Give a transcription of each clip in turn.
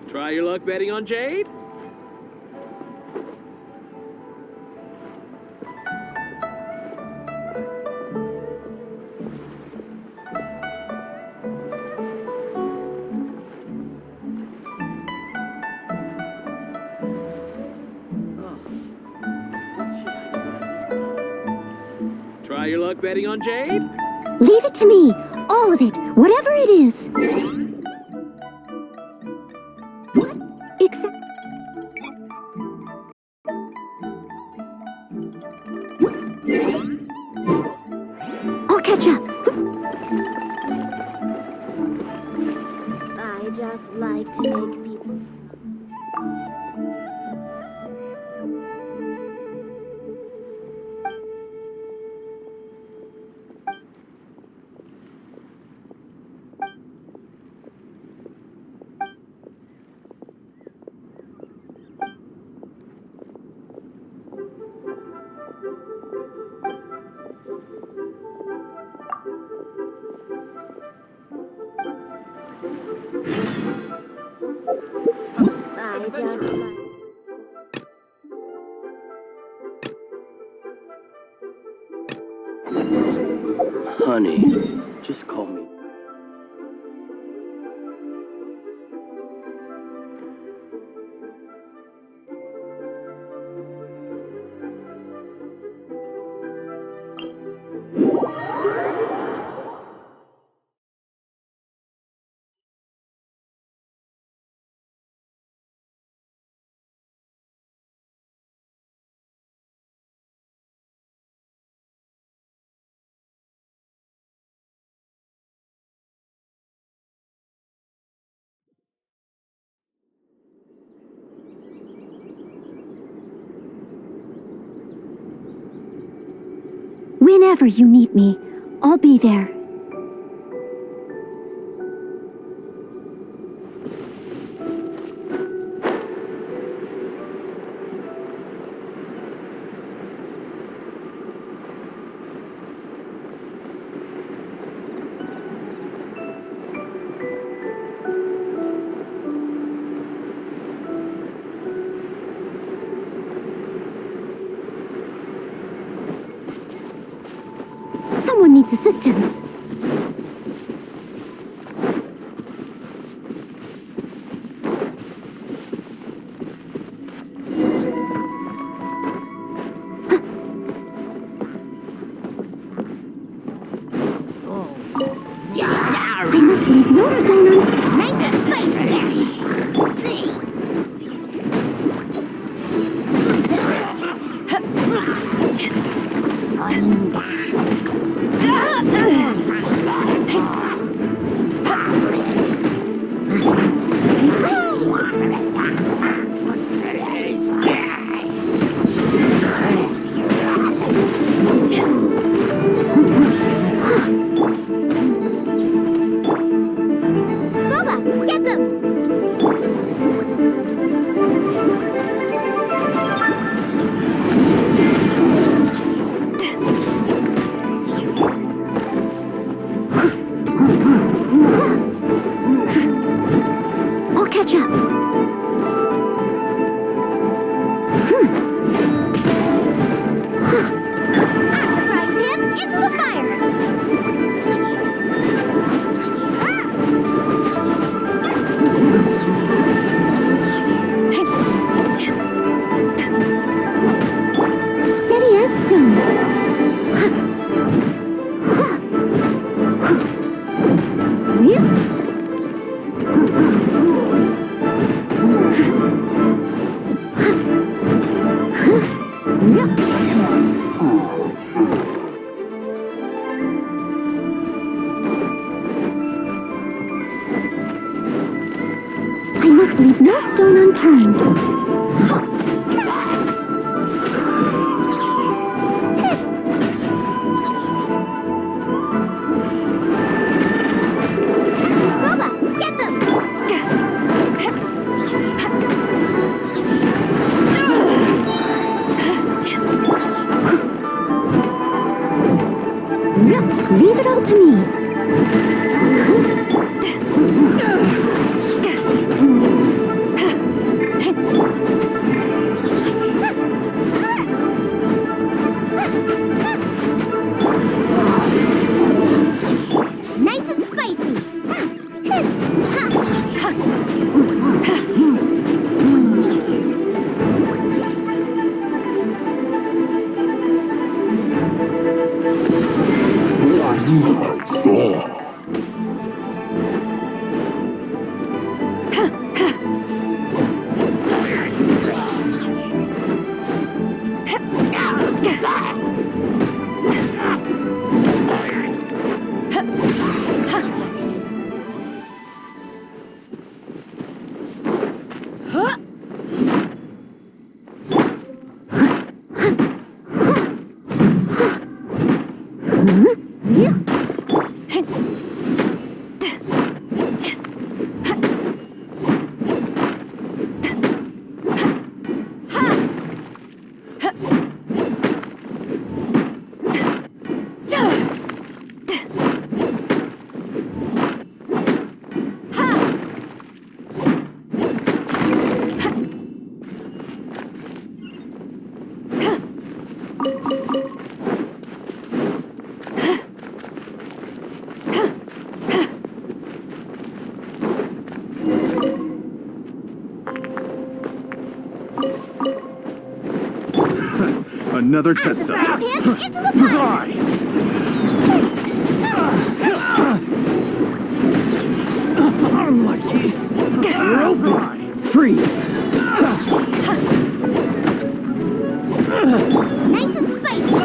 Try your luck betting on Jade? Try your luck betting on Jade? Leave it to me. All of it. Whatever it is. What? Except... I'll catch up. I just like to make people smile. I just like... Honey, just call me. Whenever you need me, I'll be there. Someone needs assistance. I must leave no stone unturned. Nice and spicy. Boba, get them! I'll catch up. Right, Pim, into the fire! Steady as stone. I must leave no stone unturned. Boba, get them! Leave it all to me. Another test subject. Into the fire! Unlucky. Freeze! Nice and spicy!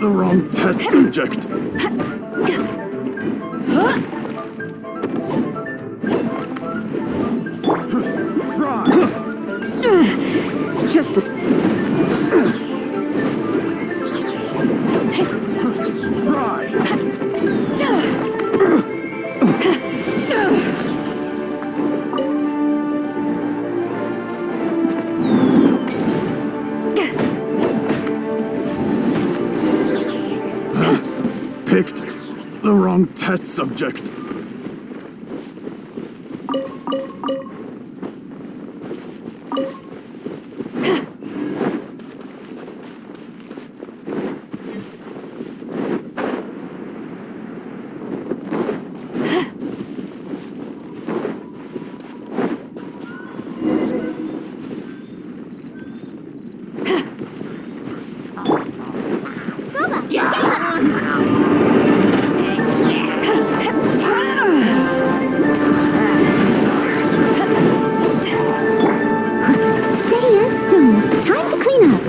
the wrong test subject. Just a... Picked the wrong test subject. Steady as stone. Time to clean up.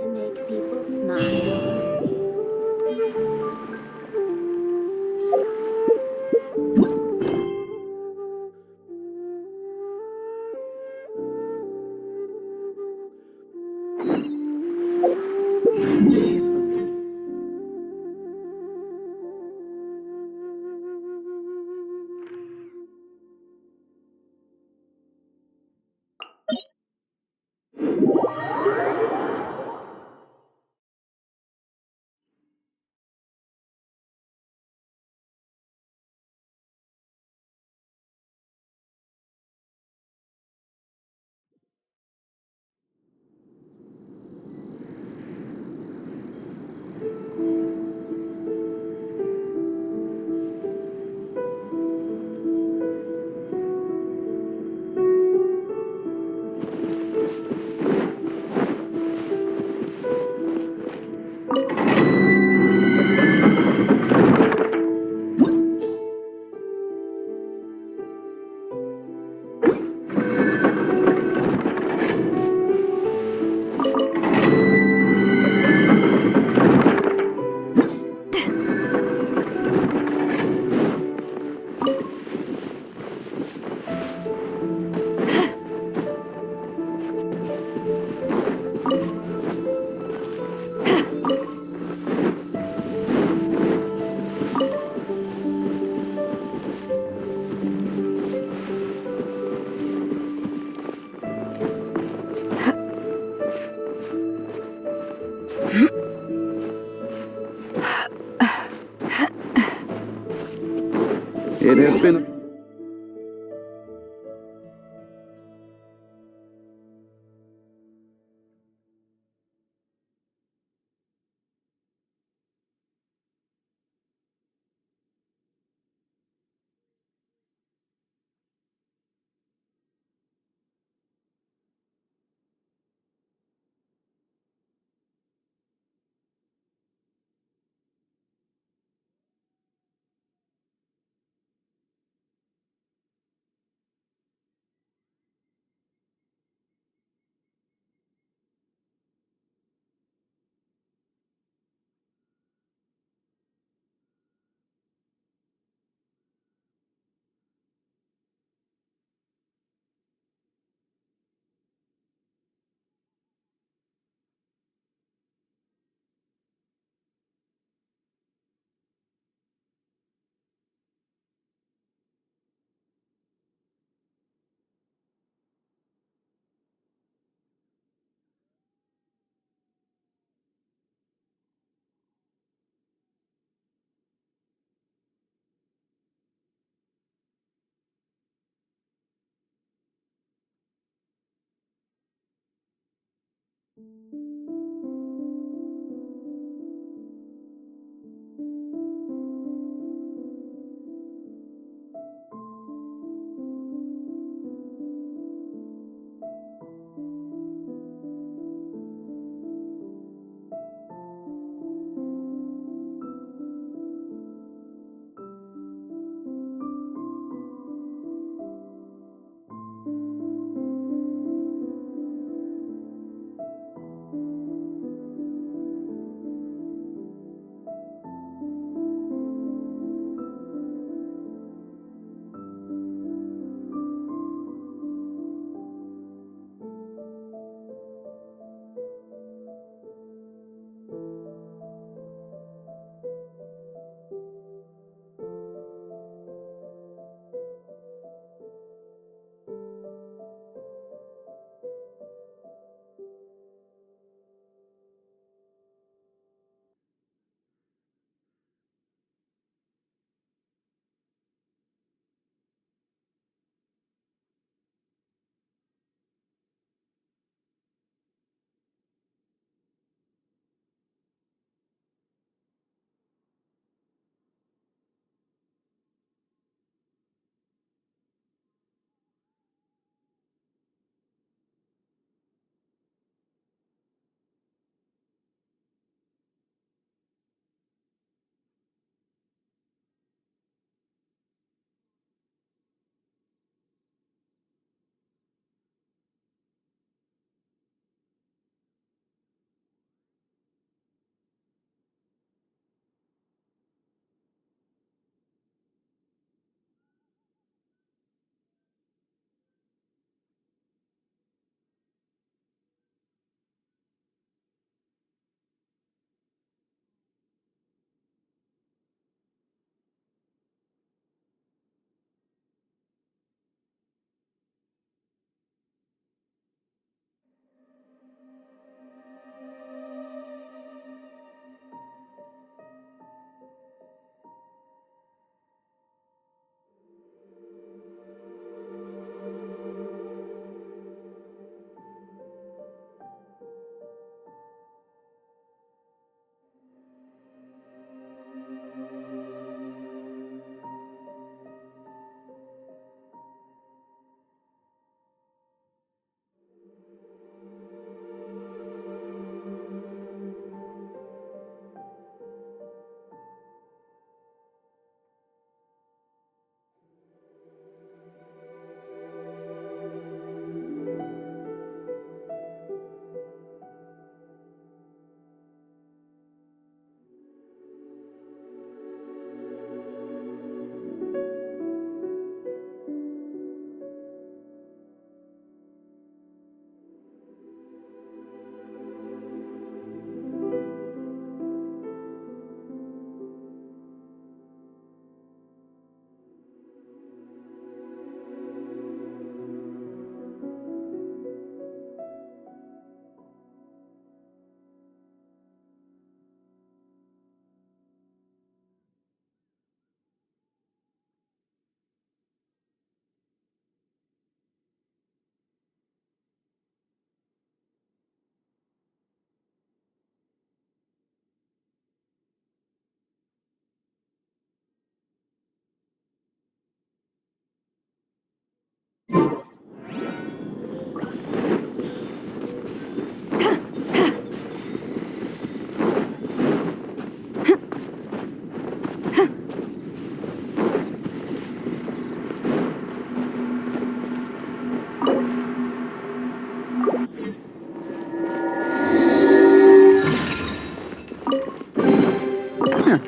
To make people smile. It has been.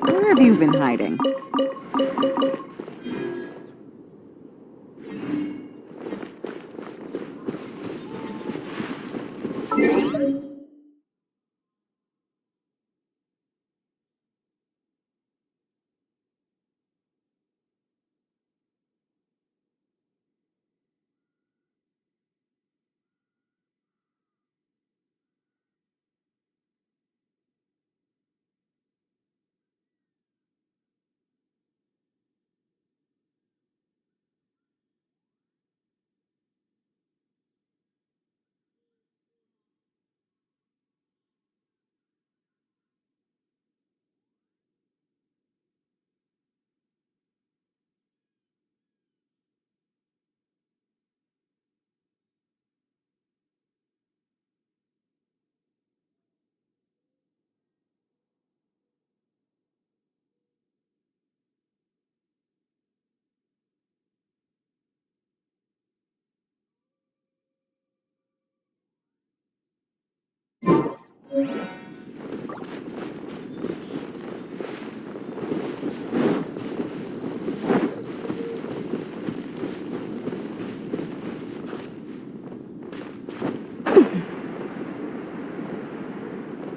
Where have you been hiding?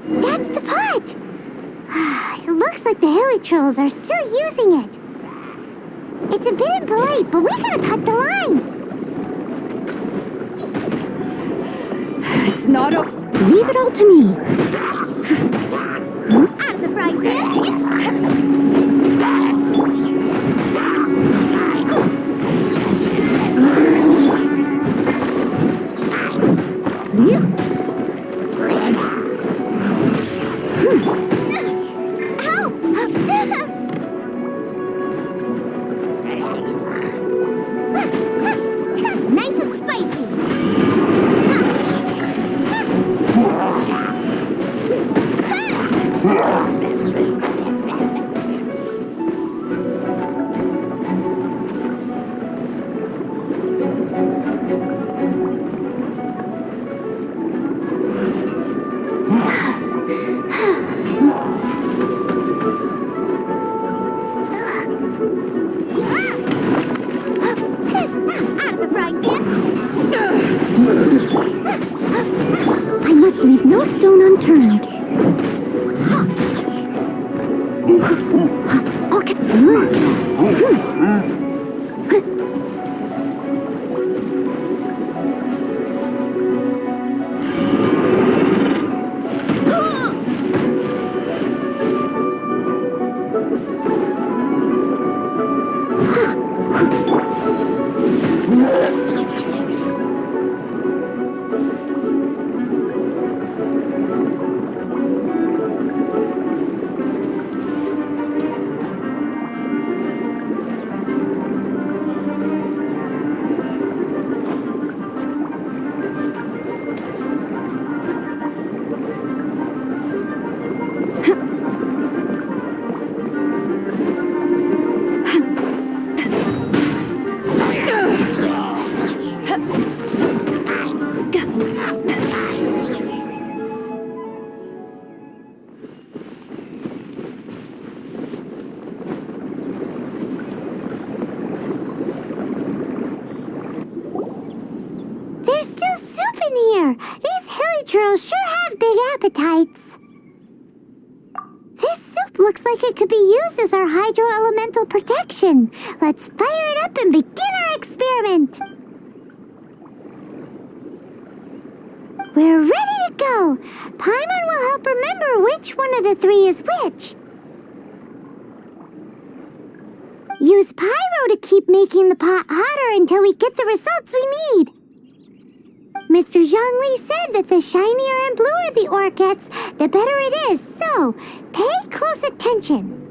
That's the pot! It looks like the hilly trolls are still using it. It's a bit impolite, but we gotta cut the line. It's not a... Leave it all to me. Out of the frying pan. Nice and spicy. Out of the frying pan. I must leave no stone unturned. There's still soup in here. These hilly trolls sure have big appetites. This soup looks like it could be used as our hydro-elemental protection. Let's fire it up and begin our experiment. We're ready to go. Paimon will help remember which one of the three is which. Use pyro to keep making the pot hotter until we get the results we need. Mr. Zhongli said that the shinier and bluer the ore gets, the better it is, so pay close attention.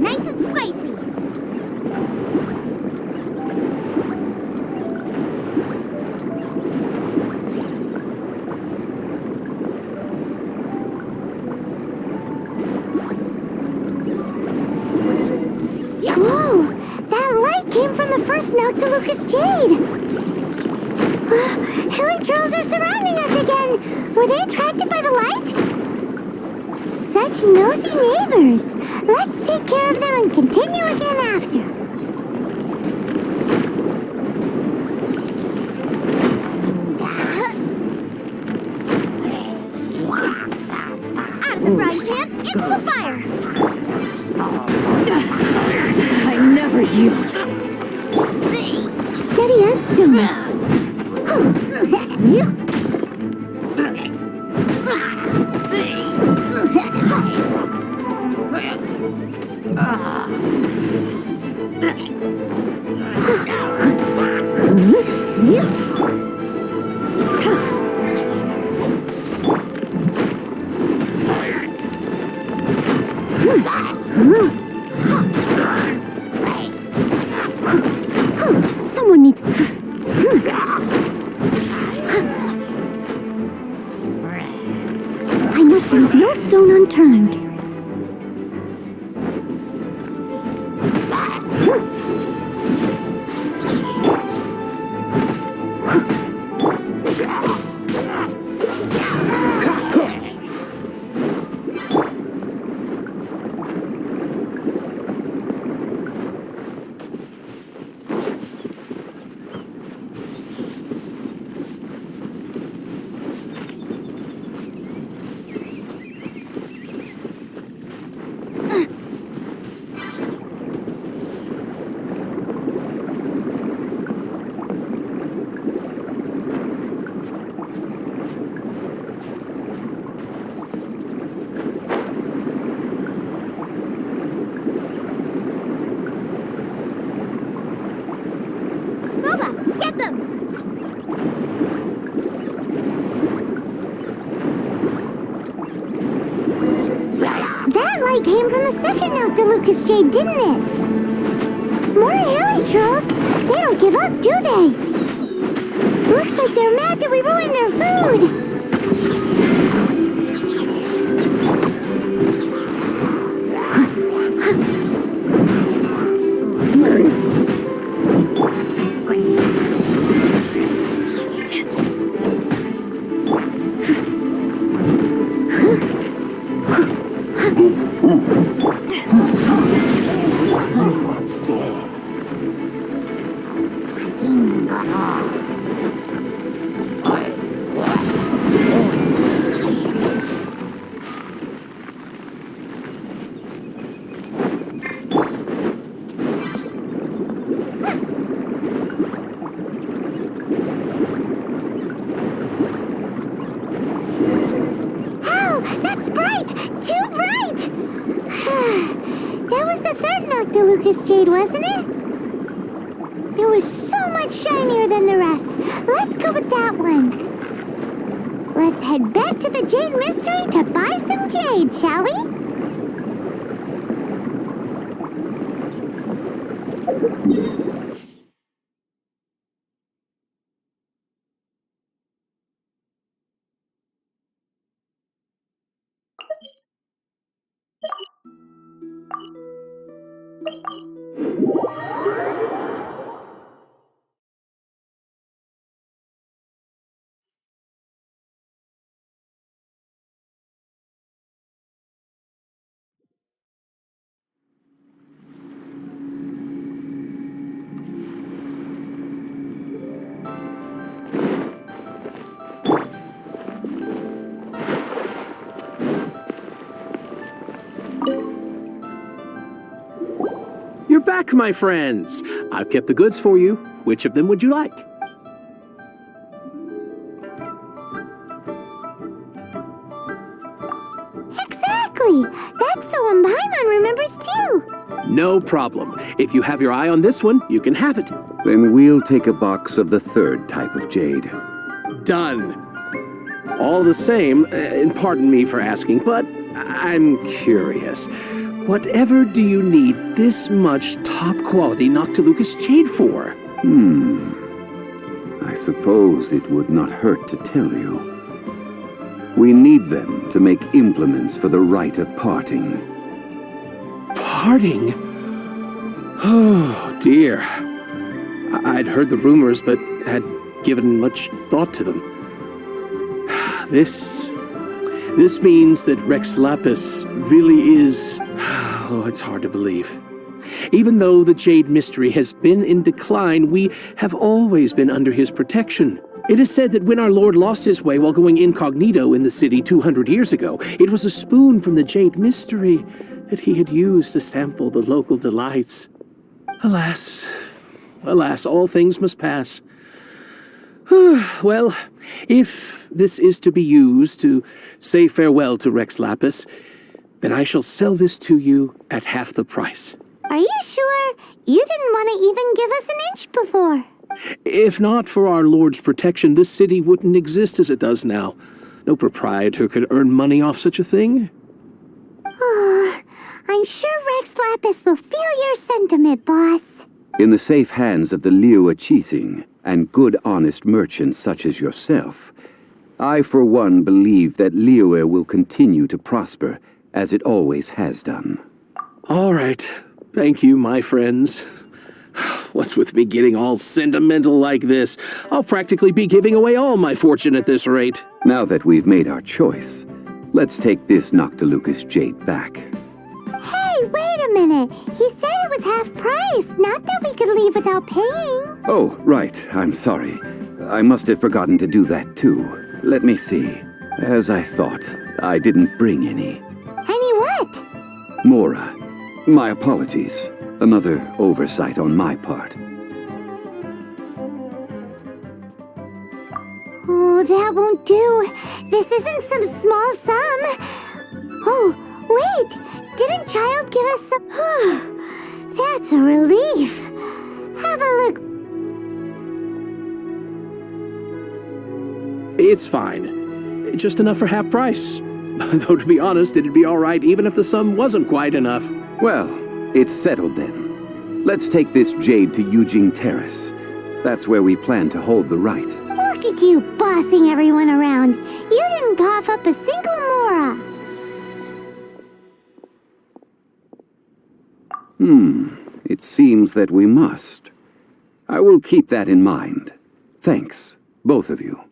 Nice and spicy. Noctilucous Jade! Helitrolls are surrounding us again! Were they attracted by the light? Such nosy neighbors! Let's take care of them and continue again after. Out of the frying pan, into the fire. I never yield. Steady as stone. Someone needs... I must leave no stone unturned. Get them! That light came from the second Noctilucous Jade, didn't it? More Helitrolls? They don't give up, do they? Looks like they're mad that we ruined their food. Noctilucous Jade, wasn't it? It was so much shinier than the rest. Let's go with that one. Let's head back to the Jade Mystery to buy some jade, shall we? You're back, my friends. I've kept the goods for you. Which of them would you like? Exactly! That's the one Paimon remembers too! No problem. If you have your eye on this one, you can have it. Then we'll take a box of the third type of jade. Done. All the same, and pardon me for asking, but I'm curious. Whatever do you need this much top-quality Noctilucous Jade for? I suppose it would not hurt to tell you. We need them to make implements for the rite of parting. Parting? Oh, dear. I'd heard the rumors, but had given much thought to them. This means that Rex Lapis really is... Oh, it's hard to believe. Even though the Jade Mystery has been in decline, we have always been under his protection. It is said that when our Lord lost his way while going incognito in the city 200 years ago, it was a spoon from the Jade Mystery that he had used to sample the local delights. Alas, all things must pass. Well, if this is to be used to say farewell to Rex Lapis, then I shall sell this to you at half the price. Are you sure? You didn't want to even give us an inch before. If not for our Lord's protection, this city wouldn't exist as it does now. No proprietor could earn money off such a thing. I'm sure Rex Lapis will feel your sentiment, boss. In the safe hands of the Liu Chising and good honest merchants such as yourself, I for one believe that Liu will continue to prosper as it always has done. All right. Thank you, my friends. What's with me getting all sentimental like this? I'll practically be giving away all my fortune at this rate. Now that we've made our choice, let's take this Noctilucous jade back. Hey, wait a minute. He said it was half price, not that we could leave without paying. Oh, right. I'm sorry. I must have forgotten to do that too. Let me see. As I thought, I didn't bring any. Any what? Mora, my apologies. Another oversight on my part. Oh, that won't do. This isn't some small sum. Oh, wait. Didn't Child give us some... That's a relief. Have a look. It's fine. Just enough for half price. Though, to be honest, it'd be all right even if the sum wasn't quite enough. Well, it's settled then. Let's take this jade to Yujing Terrace. That's where we plan to hold the rite. Look at you bossing everyone around. You didn't cough up a single mora. It seems that we must. I will keep that in mind. Thanks, both of you.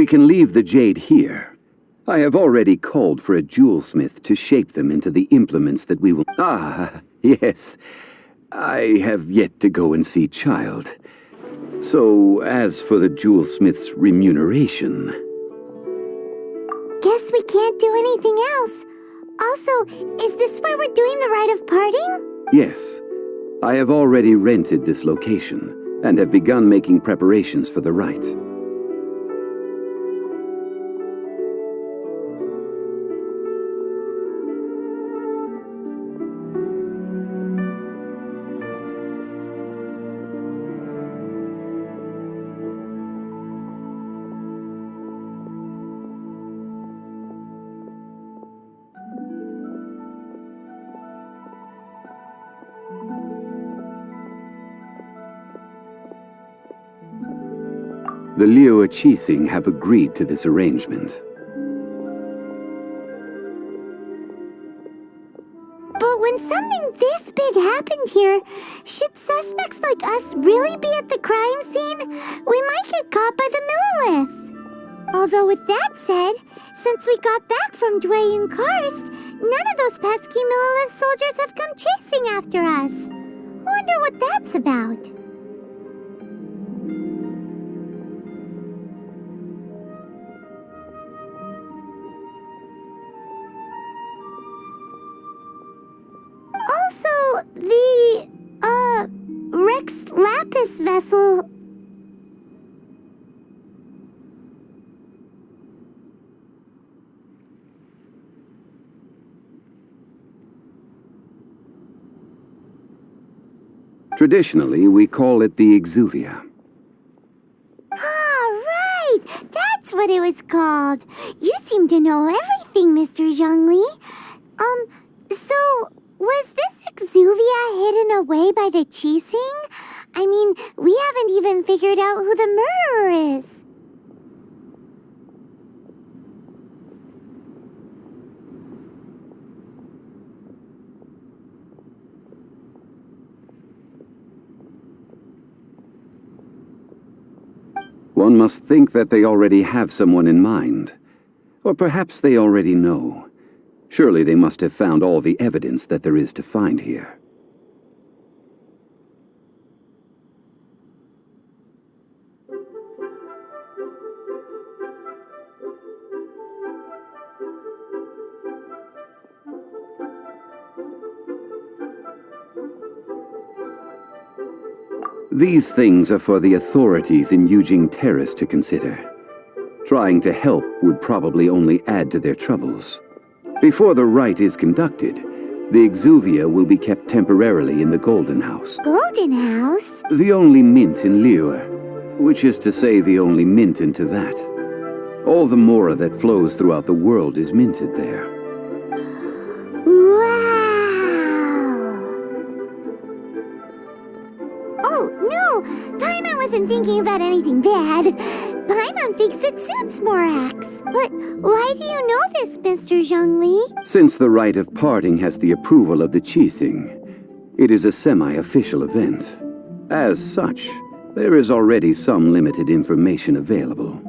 We can leave the jade here. I have already called for a jewelsmith to shape them into the implements that we will... Ah, yes. I have yet to go and see Child. So, as for the jewelsmith's remuneration... Guess we can't do anything else. Also, is this where we're doing the rite of parting? Yes. I have already rented this location, and have begun making preparations for the rite. The Liu Qixing have agreed to this arrangement. But when something this big happened here, should suspects like us really be at the crime scene? We might get caught by the Millilith. Although with that said, since we got back from Dwayne Karst, none of those pesky Millilith soldiers have come chasing after us. Wonder what that's about. Also, the, Rex Lapis vessel... Traditionally, we call it the Exuvia. Ah, right! That's what it was called. You seem to know everything, Mr. Zhongli. So, was this Exuvia hidden away by the Qixing? I mean, we haven't even figured out who the murderer is. One must think that they already have someone in mind. Or perhaps they already know. Surely they must have found all the evidence that there is to find here. These things are for the authorities in Yujing Terrace to consider. Trying to help would probably only add to their troubles. Before the rite is conducted, the Exuvia will be kept temporarily in the Golden House. Golden House? The only mint in Liu, which is to say the only mint in Tevat. All the mora that flows throughout the world is minted there. Paimon wasn't thinking about anything bad. Paimon thinks it suits Morax. But why do you know this, Mr. Zhongli? Since the rite of parting has the approval of the Qixing, it is a semi-official event. As such, there is already some limited information available.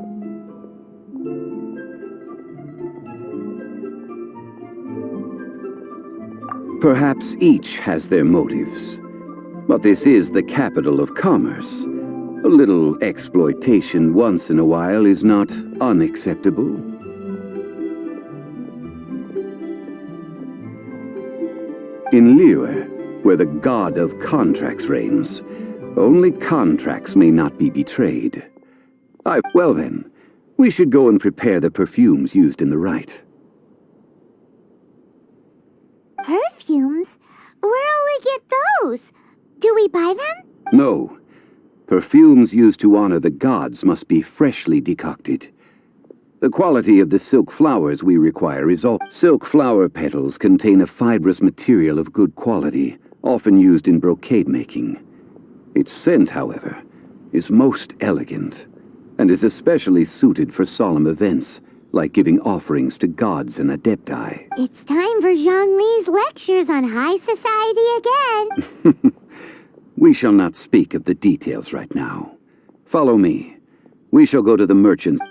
Perhaps each has their motives. But this is the capital of commerce. A little exploitation once in a while is not unacceptable. In Liu, where the god of contracts reigns, only contracts may not be betrayed. Well then, we should go and prepare the perfumes used in the rite. Perfumes? Where'll we get those? Do we buy them? No. Perfumes used to honor the gods must be freshly decocted. The quality of the silk flowers we require is all. Silk flower petals contain a fibrous material of good quality, often used in brocade making. Its scent, however, is most elegant, and is especially suited for solemn events, like giving offerings to gods and adepti. It's time for Zhongli's lectures on high society again. We shall not speak of the details right now. Follow me. We shall go to the merchants.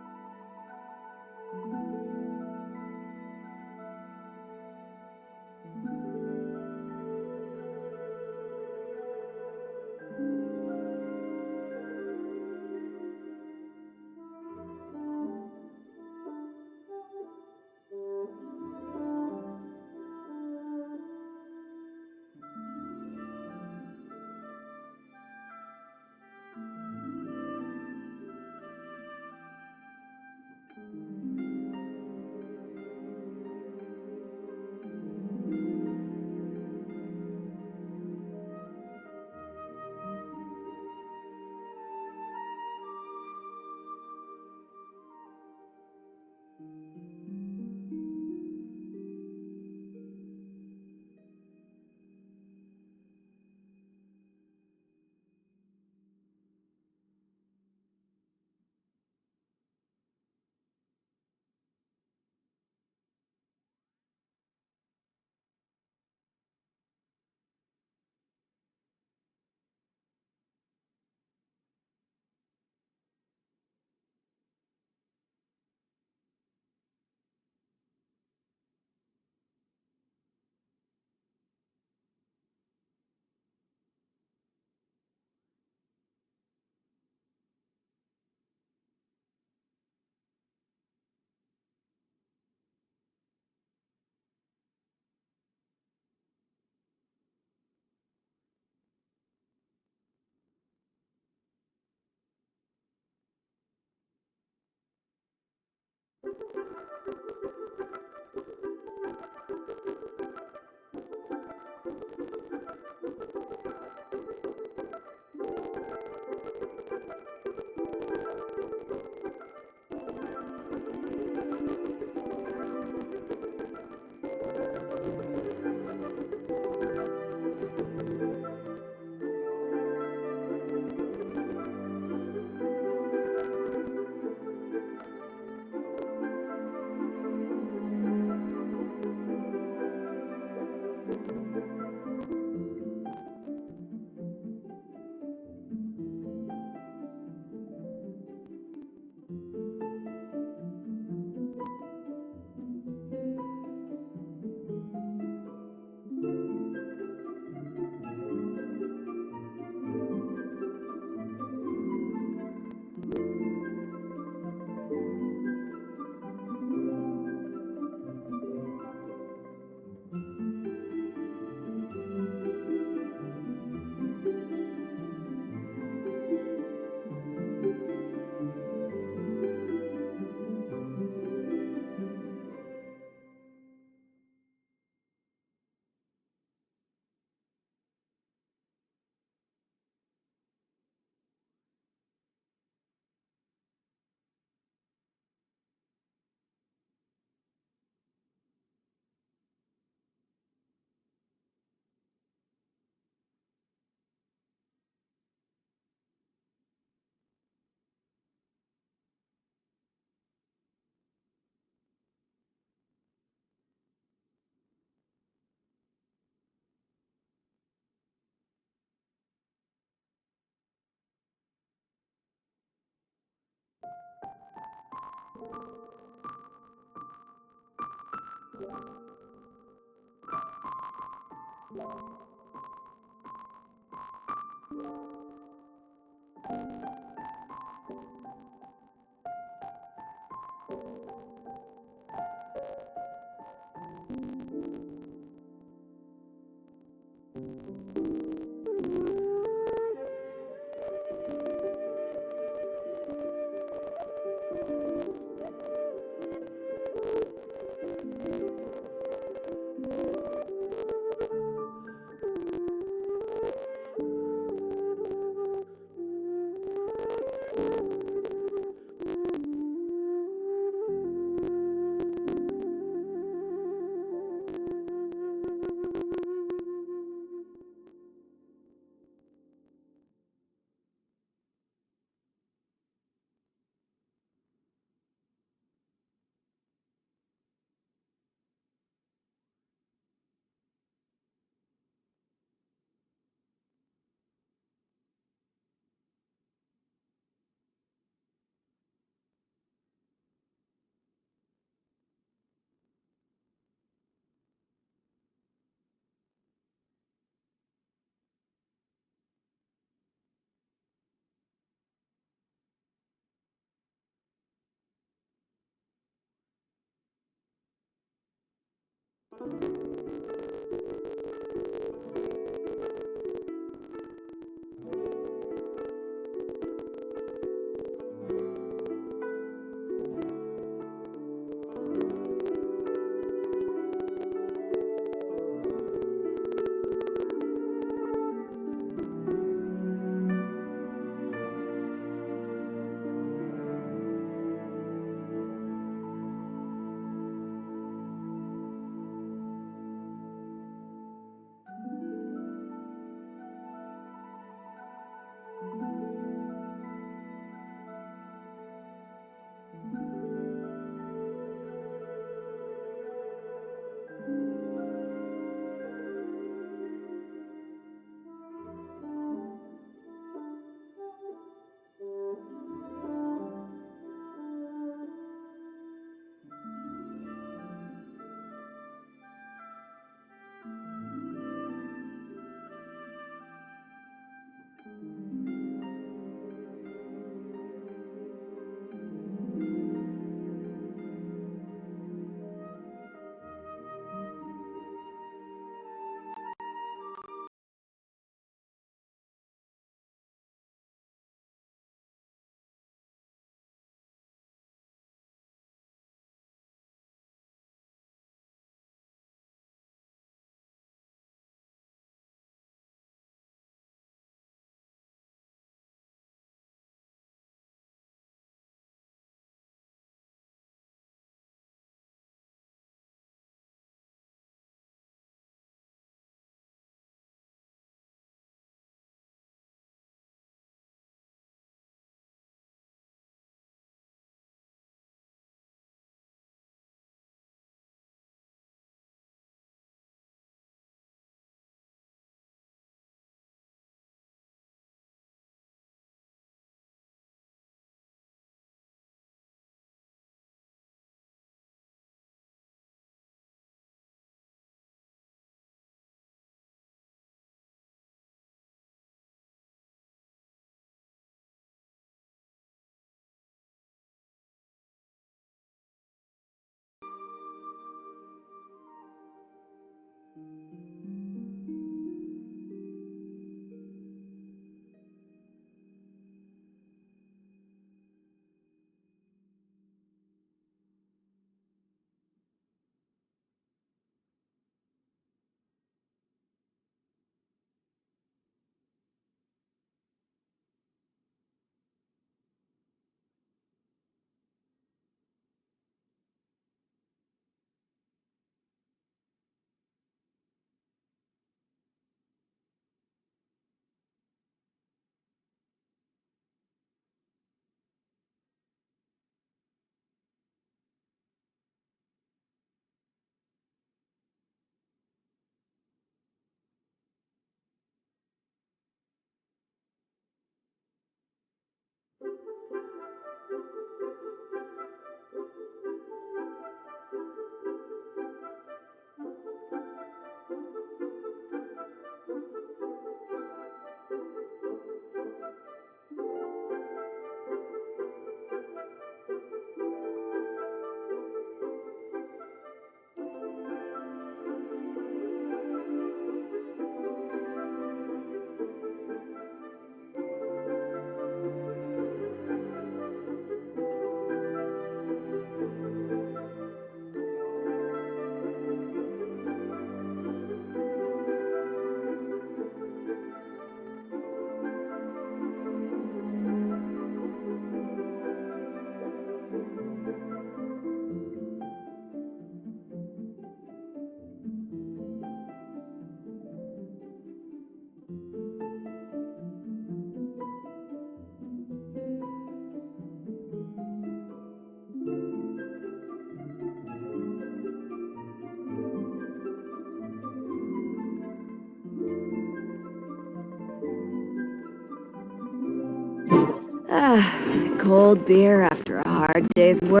Cold beer after a hard day's work.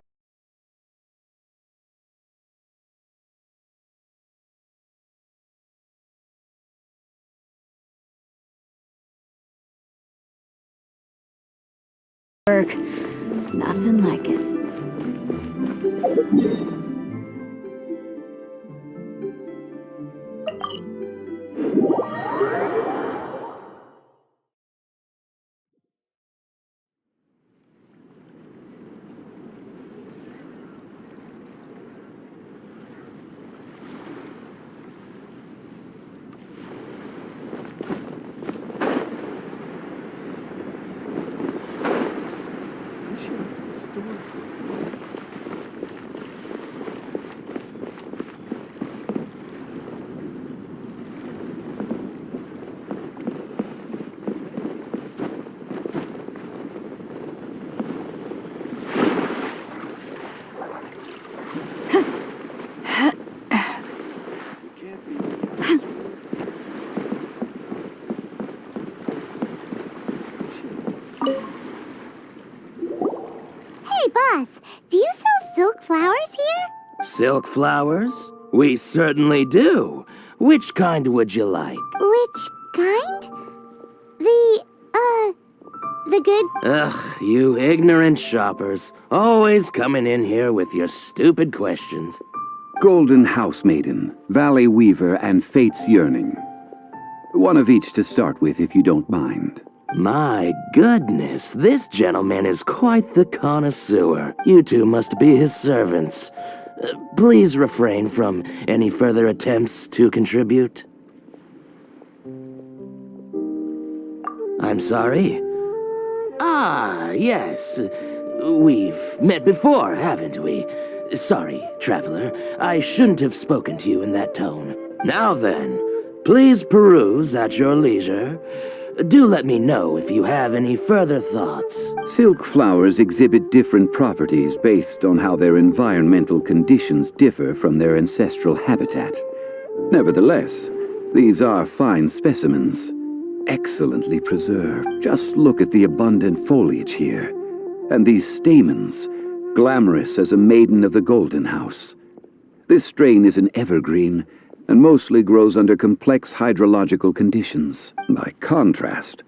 Nothing like it. Hey, boss, do you sell silk flowers here? Silk flowers? We certainly do. Which kind would you like? Which kind? The good... Ugh, you ignorant shoppers. Always coming in here with your stupid questions. Golden Housemaiden, Valley Weaver, and Fate's Yearning. One of each to start with, if you don't mind. My goodness, this gentleman is quite the connoisseur. You two must be his servants. Please refrain from any further attempts to contribute. I'm sorry? Ah, yes. We've met before, haven't we? Sorry, traveler. I shouldn't have spoken to you in that tone. Now then, please peruse at your leisure. Do let me know if you have any further thoughts. Silk flowers exhibit different properties based on how their environmental conditions differ from their ancestral habitat. Nevertheless, these are fine specimens, excellently preserved. Just look at the abundant foliage here, and these stamens, glamorous as a maiden of the Golden House. This strain is an evergreen, and mostly grows under complex hydrological conditions. By contrast,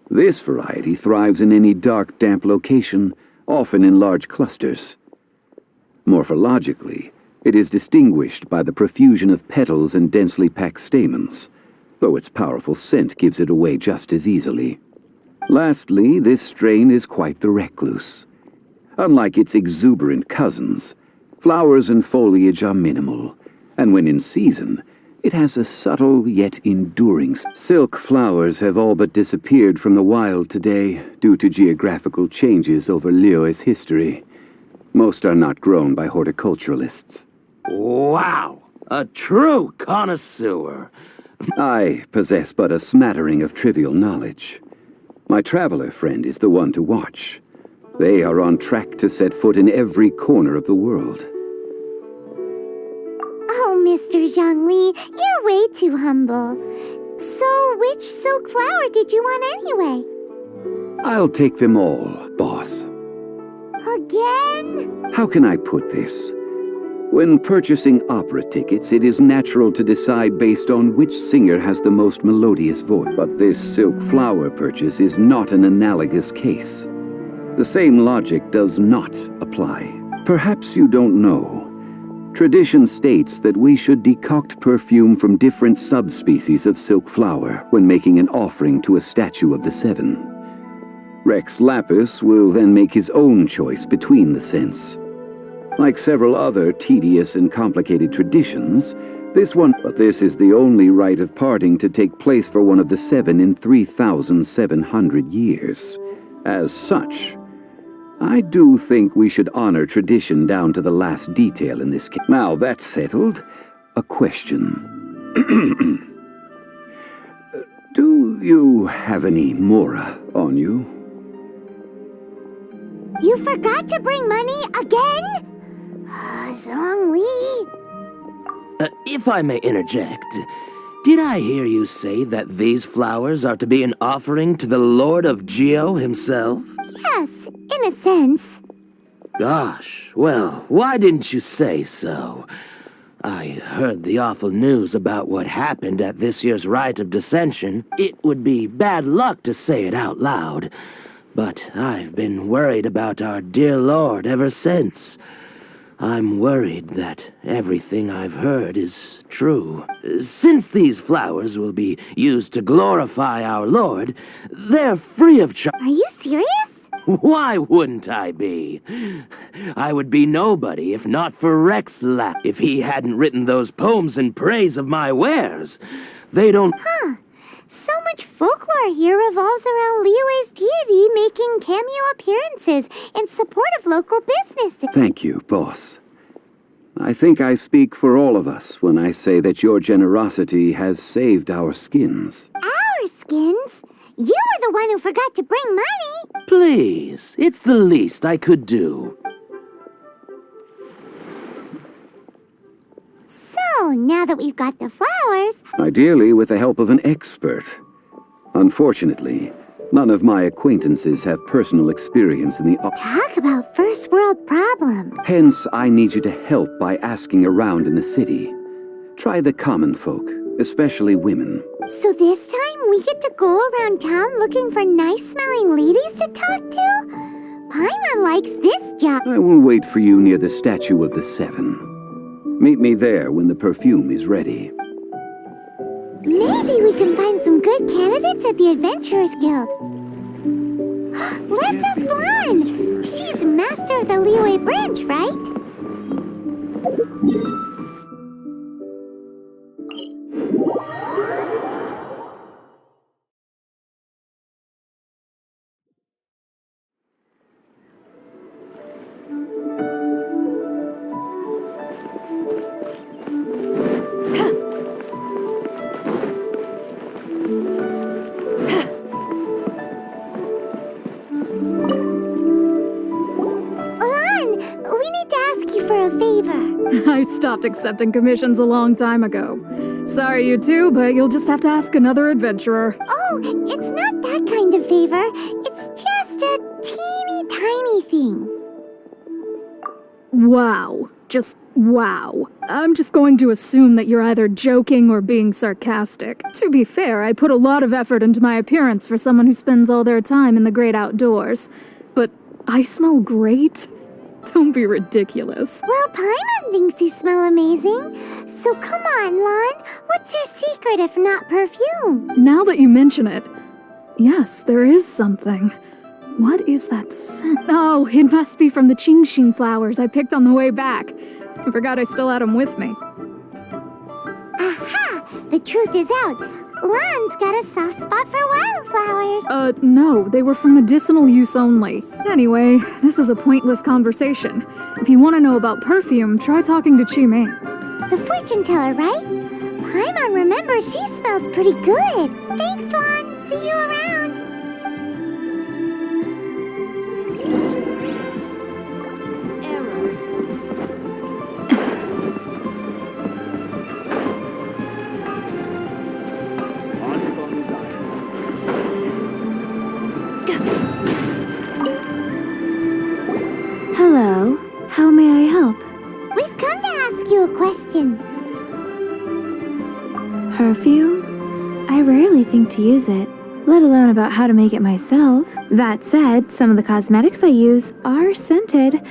this variety thrives in any dark, damp location, often in large clusters. Morphologically, it is distinguished by the profusion of petals and densely packed stamens, though its powerful scent gives it away just as easily. Lastly, this strain is quite the recluse. Unlike its exuberant cousins, flowers and foliage are minimal, and when in season, it has a subtle yet enduring. Silk flowers have all but disappeared from the wild today due to geographical changes over Liyue's history. Most are not grown by horticulturalists. Wow! A true connoisseur. I possess but a smattering of trivial knowledge. My traveler friend is the one to watch. They are on track to set foot in every corner of the world. Oh, Mr. Zhongli, you're way too humble. So, which silk flower did you want anyway? I'll take them all, boss. Again? How can I put this? When purchasing opera tickets, it is natural to decide based on which singer has the most melodious voice. But this silk flower purchase is not an analogous case. The same logic does not apply. Perhaps you don't know. Tradition states that we should decoct perfume from different subspecies of silk flower when making an offering to a statue of the seven. Rex Lapis will then make his own choice between the scents. Like several other tedious and complicated traditions, but this is the only rite of parting to take place for one of the seven in 3,700 years. As such, I do think we should honor tradition down to the last detail in this case. Now that's settled, a question. Do you have any mora on you? You forgot to bring money again? Zhongli. If I may interject, Did I hear you say that these flowers are to be an offering to the Lord of Geo himself? Yes, in a sense. Gosh, well, why didn't you say so? I heard the awful news about what happened at this year's Rite of Dissension. It would be bad luck to say it out loud, but I've been worried about our dear Lord ever since. I'm worried that everything I've heard is true. Since these flowers will be used to glorify our Lord, they're free of charge. Are you serious? Why wouldn't I be? I would be nobody if not for Rex Lap, if he hadn't written those poems in praise of my wares. They don't... So much folklore here revolves around Liyue's deity making cameo appearances in support of local businesses. Thank you, boss. I think I speak for all of us when I say that your generosity has saved our skins. Our skins? You were the one who forgot to bring money. Please, it's the least I could do. So, now that we've got the flowers... Ideally with the help of an expert. Unfortunately, none of my acquaintances have personal experience in the... Talk about first world problems. Hence, I need you to help by asking around in the city. Try the common folk, especially women. So this time we get to go around town looking for nice-smelling ladies to talk to? Paimon likes this job. I will wait for you near the Statue of the Seven. Meet me there when the perfume is ready. Maybe we can find some good candidates at the Adventurers Guild. Let's ask Lan. She's master of the Liyue branch, right? I stopped accepting commissions a long time ago. Sorry, you two, but you'll just have to ask another adventurer. Oh, it's not that kind of favor. It's just a teeny tiny thing. Wow. Just wow. I'm just going to assume that you're either joking or being sarcastic. To be fair, I put a lot of effort into my appearance for someone who spends all their time in the great outdoors. But I smell great? Don't be ridiculous. Well, Paimon thinks you smell amazing. So come on, Lan. What's your secret if not perfume? Now that you mention it, yes, there is something. What is that scent? Oh, it must be from the Genshin flowers I picked on the way back. I forgot I still had them with me. Aha! The truth is out. Lan's got a soft spot for wildflowers. No, they were for medicinal use only. Anyway, this is a pointless conversation. If you want to know about perfume, try talking to Qiming. The fortune teller, right? Paimon remembers she smells pretty good. Thanks, Lan. See you around. Hello. How may I help? We've come to ask you a question. Perfume? I rarely think to use it, let alone about how to make it myself. That said, some of the cosmetics I use are scented.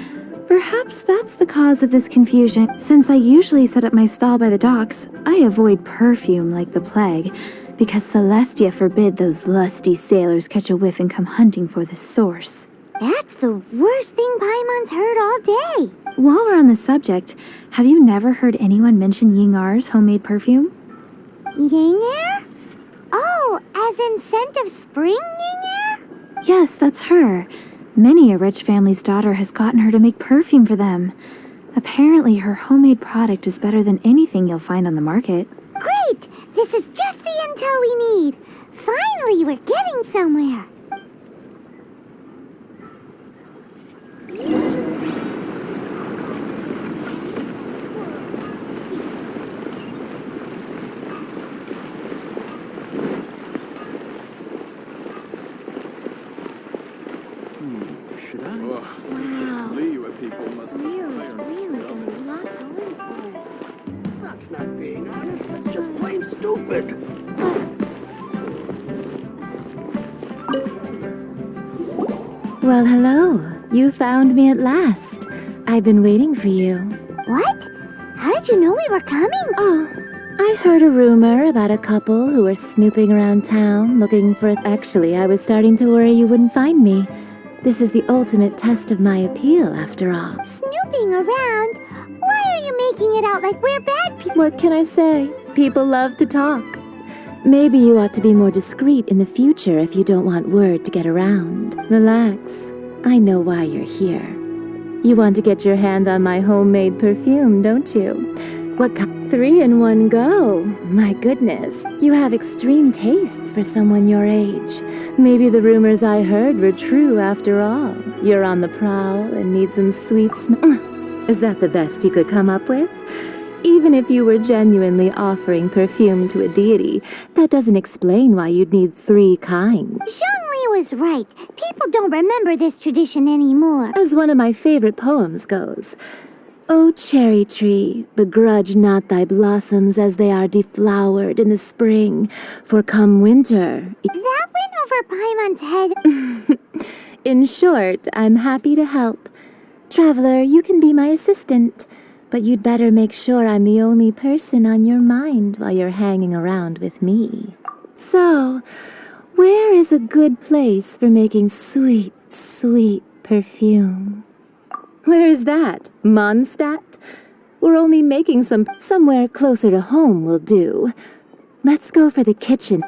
Perhaps that's the cause of this confusion. Since I usually set up my stall by the docks, I avoid perfume like the plague, because Celestia forbid those lusty sailors catch a whiff and come hunting for the source. That's the worst thing Paimon's heard all day. While we're on the subject, have you never heard anyone mention Yingar's homemade perfume? Yingar? Oh, as in scent of spring, Yingar? Yes, that's her. Many a rich family's daughter has gotten her to make perfume for them. Apparently, her homemade product is better than anything you'll find on the market. Great! This is just the intel we need. Finally, we're getting somewhere. That's not being honest. That's just plain stupid. Well, hello. You found me at last. I've been waiting for you. What? How did you know we were coming? Oh, I heard a rumor about a couple who were snooping around town looking for... Actually, I was starting to worry you wouldn't find me. This is the ultimate test of my appeal, after all. Snooping around? Why are you making it out like we're bad people? What can I say? People love to talk. Maybe you ought to be more discreet in the future if you don't want word to get around. Relax. I know why you're here. You want to get your hand on my homemade perfume, don't you? What 3 in 1 go? My goodness. You have extreme tastes for someone your age. Maybe the rumors I heard were true after all. You're on the prowl and need some sweet Is that the best you could come up with? Even if you were genuinely offering perfume to a deity, that doesn't explain why you'd need 3 kinds. Zhongli was right. People don't remember this tradition anymore. As one of my favorite poems goes, O cherry tree, begrudge not thy blossoms as they are deflowered in the spring, for come winter... That went over Paimon's head. In short, I'm happy to help. Traveler, you can be my assistant, but you'd better make sure I'm the only person on your mind while you're hanging around with me. So, where is a good place for making sweet, sweet perfume? Where is that? Mondstadt? We're only making somewhere closer to home will do. Let's go for the kitchen.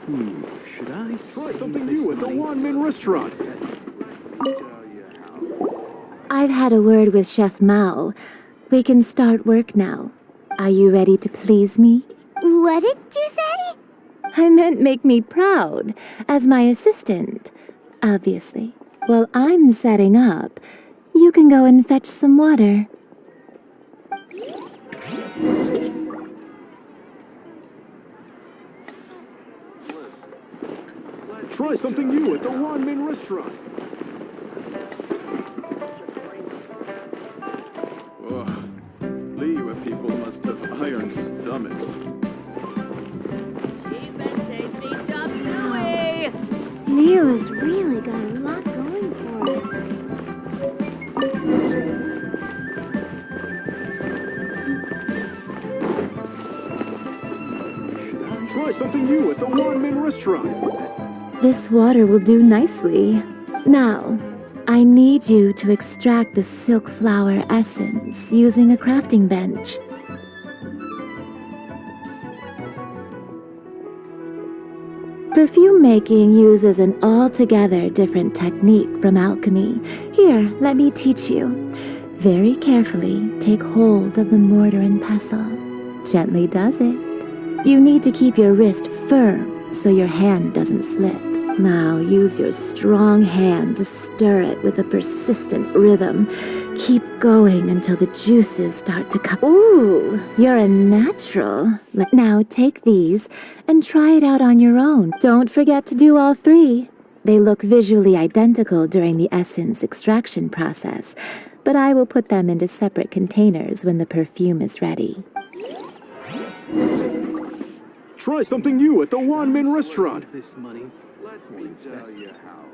Should I Try something new at the Wanmin restaurant. I've had a word with Chef Mao. We can start work now. Are you ready to please me? What did you say? I meant make me proud, as my assistant, obviously. While I'm setting up, you can go and fetch some water. Try something new at the Wanmin restaurant. Liu's really got a lot going for it. Try something new at the One-Man Restaurant. This water will do nicely. Now, I need you to extract the silk flower essence using a crafting bench. Perfume making uses an altogether different technique from alchemy. Here, let me teach you. Very carefully, take hold of the mortar and pestle. Gently does it. You need to keep your wrist firm so your hand doesn't slip. Now use your strong hand to stir it with a persistent rhythm. Keep going until the juices start to come. Ooh, you're a natural. Now take these and try it out on your own. Don't forget to do all three. They look visually identical during the essence extraction process, but I will put them into separate containers when the perfume is ready. Try something new at the One-Man Restaurant. This money. Let me tell you how.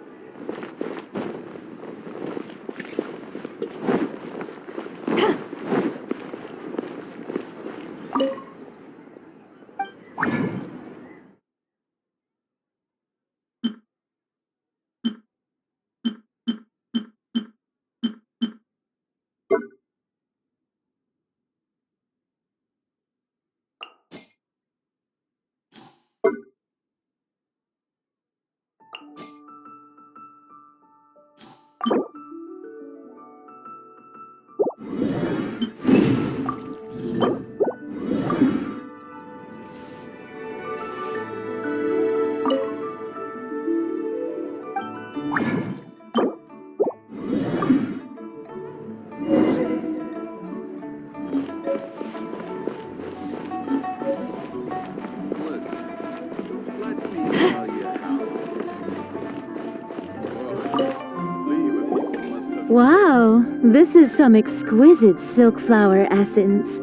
Wow, this is some exquisite silk flower essence.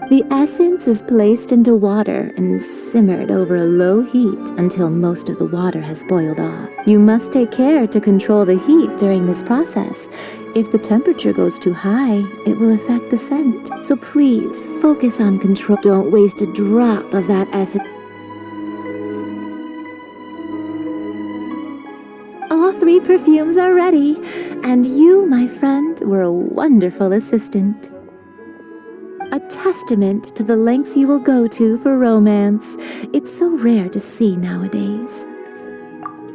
The essence is placed into water and simmered over a low heat until most of the water has boiled off. You must take care to control the heat during this process. If the temperature goes too high, it will affect the scent. So please focus on control. Don't waste a drop of that essence. All three perfumes are ready, and you, my friend, were a wonderful assistant. A testament to the lengths you will go to for romance. It's so rare to see nowadays.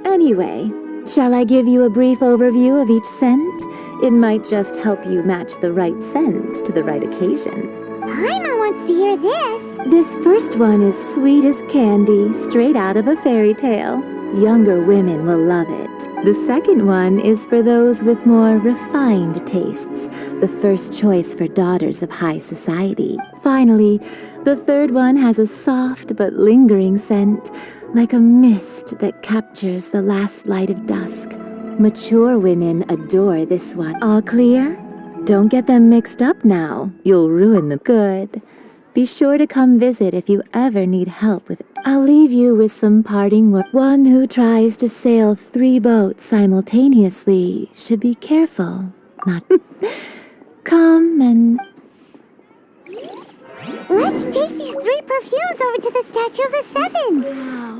Anyway, shall I give you a brief overview of each scent? It might just help you match the right scent to the right occasion. Paimon wants to hear this. This first one is sweet as candy, straight out of a fairy tale. Younger women will love it. The second one is for those with more refined tastes, the first choice for daughters of high society. Finally, the third one has a soft but lingering scent, like a mist that captures the last light of dusk. Mature women adore this one. All clear? Don't get them mixed up now. You'll ruin them. Good. Be sure to come visit if you ever need help with it. I'll leave you with some parting words. One who tries to sail 3 boats simultaneously should be careful. Not come and... Let's take these 3 perfumes over to the Statue of the Seven.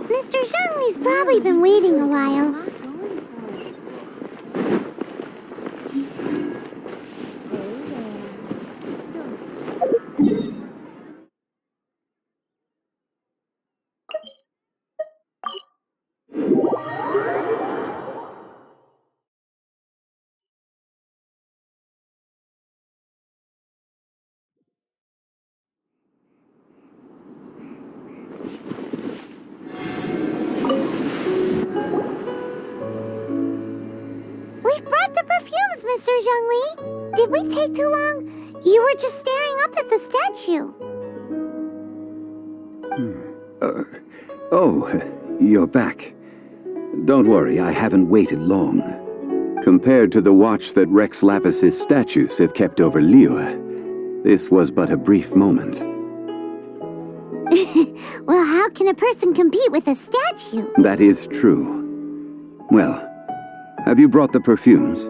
Mr. Zhongli's probably been waiting a while. Mr. Zhongli, did we take too long? You were just staring up at the statue. Oh, you're back. Don't worry, I haven't waited long. Compared to the watch that Rex Lapis's statues have kept over Liu, this was but a brief moment. Well, how can a person compete with a statue? That is true. Well, have you brought the perfumes?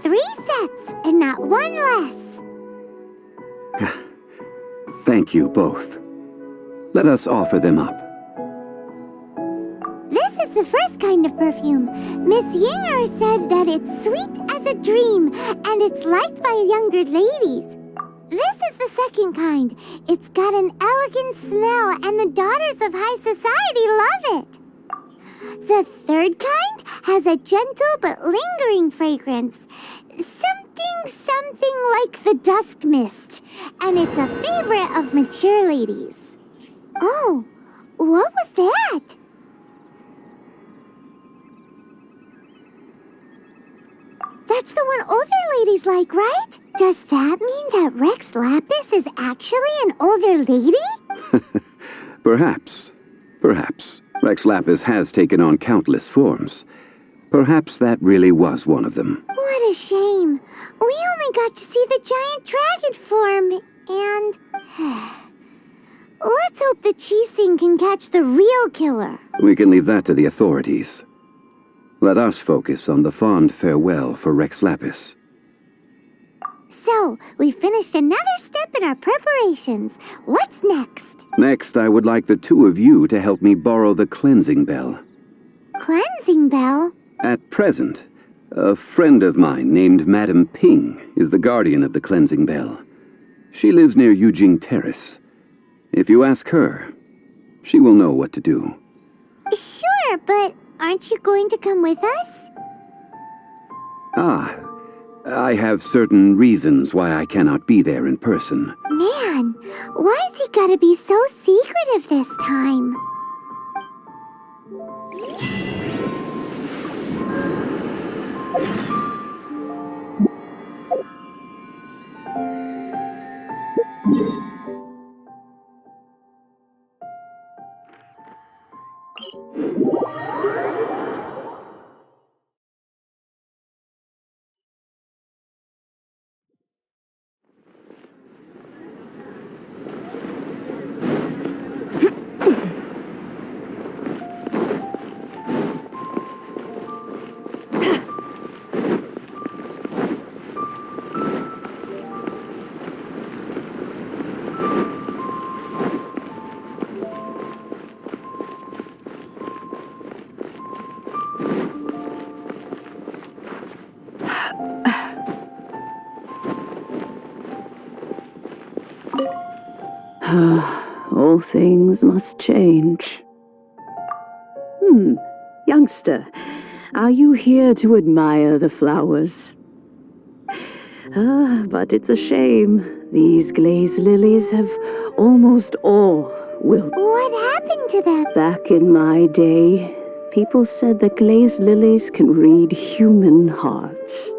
Three sets and not one less. Thank you both. Let us offer them up. This is the first kind of perfume. Miss Yinger said that it's sweet as a dream and it's liked by younger ladies. This is the second kind. It's got an elegant smell and the daughters of high society love it. The third kind has a gentle but lingering fragrance. Something like the dusk mist. And it's a favorite of mature ladies. Oh, what was that? That's the one older ladies like, right? Does that mean that Rex Lapis is actually an older lady? Perhaps. Perhaps. Rex Lapis has taken on countless forms. Perhaps that really was one of them. What a shame. We only got to see the giant dragon form, and... Let's hope the Chising can catch the real killer. We can leave that to the authorities. Let us focus on the fond farewell for Rex Lapis. So, we finished another step in our preparations. What's next? Next, I would like the two of you to help me borrow the cleansing bell. Cleansing bell? At present, a friend of mine named Madame Ping is the guardian of the cleansing bell. She lives near Yujing Terrace. If you ask her, she will know what to do. Sure, but aren't you going to come with us? Ah, I have certain reasons why I cannot be there in person. Man, why's he gotta be so secretive this time? All things must change. Youngster, are you here to admire the flowers? But it's a shame. These glazed lilies have almost all wilted. What happened to them? Back in my day, people said that glazed lilies can read human hearts.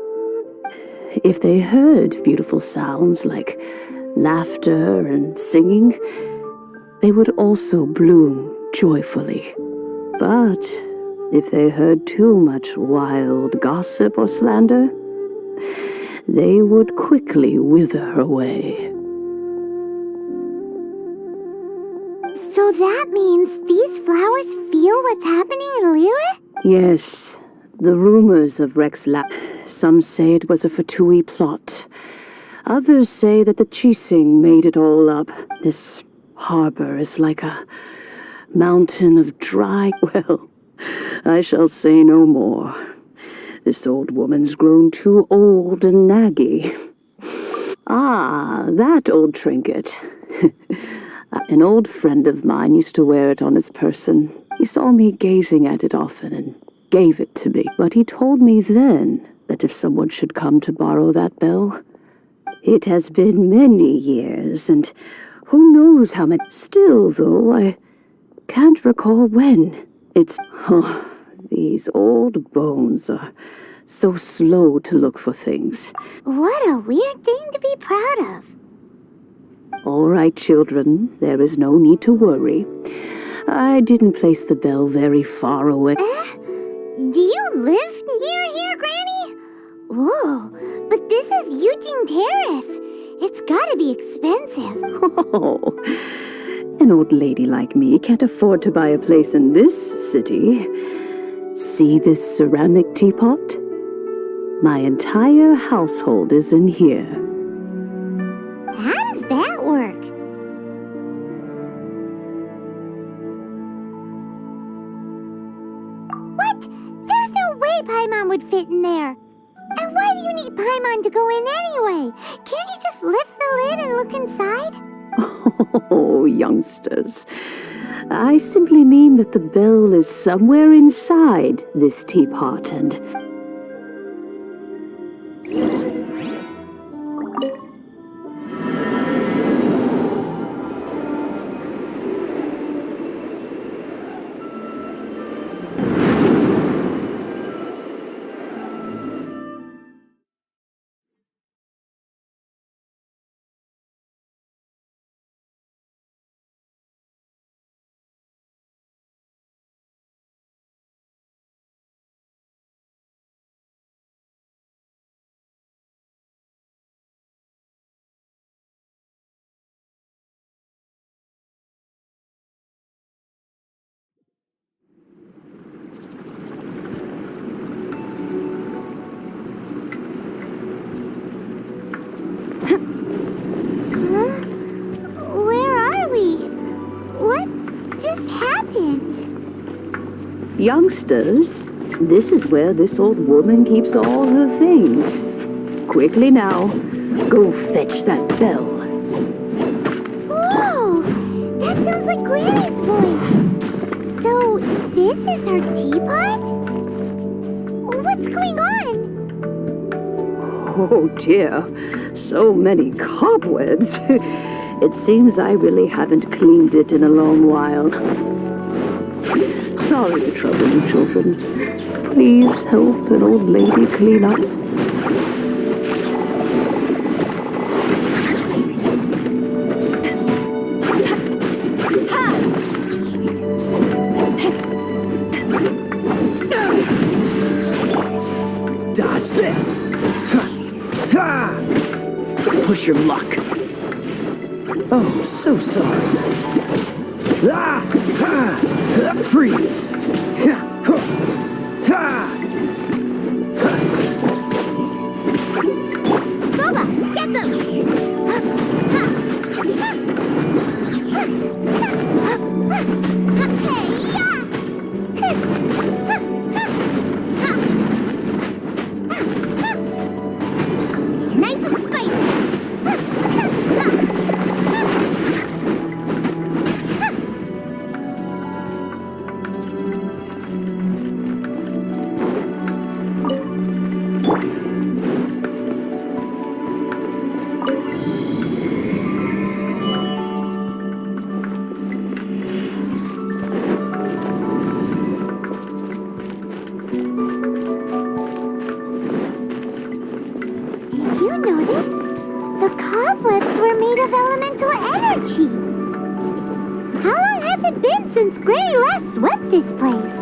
If they heard beautiful sounds like laughter and singing, they would also bloom joyfully. But if they heard too much wild gossip or slander, they would quickly wither away. So that means these flowers feel what's happening in Liyue? Yes, the rumors of Rex Lap. Some say it was a Fatui plot. Others say that the Chising made it all up. This harbor is like a mountain of dry... Well, I shall say no more. This old woman's grown too old and naggy. Ah, that old trinket. An old friend of mine used to wear it on his person. He saw me gazing at it often and gave it to me. But he told me then that if someone should come to borrow that bell... It has been many years, and who knows how many... Still, though, I can't recall when. It's... Oh, these old bones are so slow to look for things. What a weird thing to be proud of. All right, children, there is no need to worry. I didn't place the bell very far away. Do you live near here, Granny? Whoa, but this is Yujing Terrace. It's gotta be expensive. Oh, an old lady like me can't afford to buy a place in this city. See this ceramic teapot? My entire household is in here. How does that work? What? There's no way Paimon would fit in there. And why do you need Paimon to go in anyway? Can't you just lift the lid and look inside? Oh, youngsters. I simply mean that the bell is somewhere inside this teapot and... Where are we? What just happened? Youngsters, this is where this old woman keeps all her things. Quickly now, go fetch that bell. Whoa! That sounds like Granny's voice. So, this is her teapot? What's going on? Oh dear, so many cobwebs. It seems I really haven't cleaned it in a long while. Sorry to trouble you, children. Please help an old lady clean up. Dodge this. Push your luck. Oh, so sorry. Freeze. Boba, get them! Nice and spicy! Did you notice? The cobwebs were made of elemental energy. How long has it been since Granny last swept this place?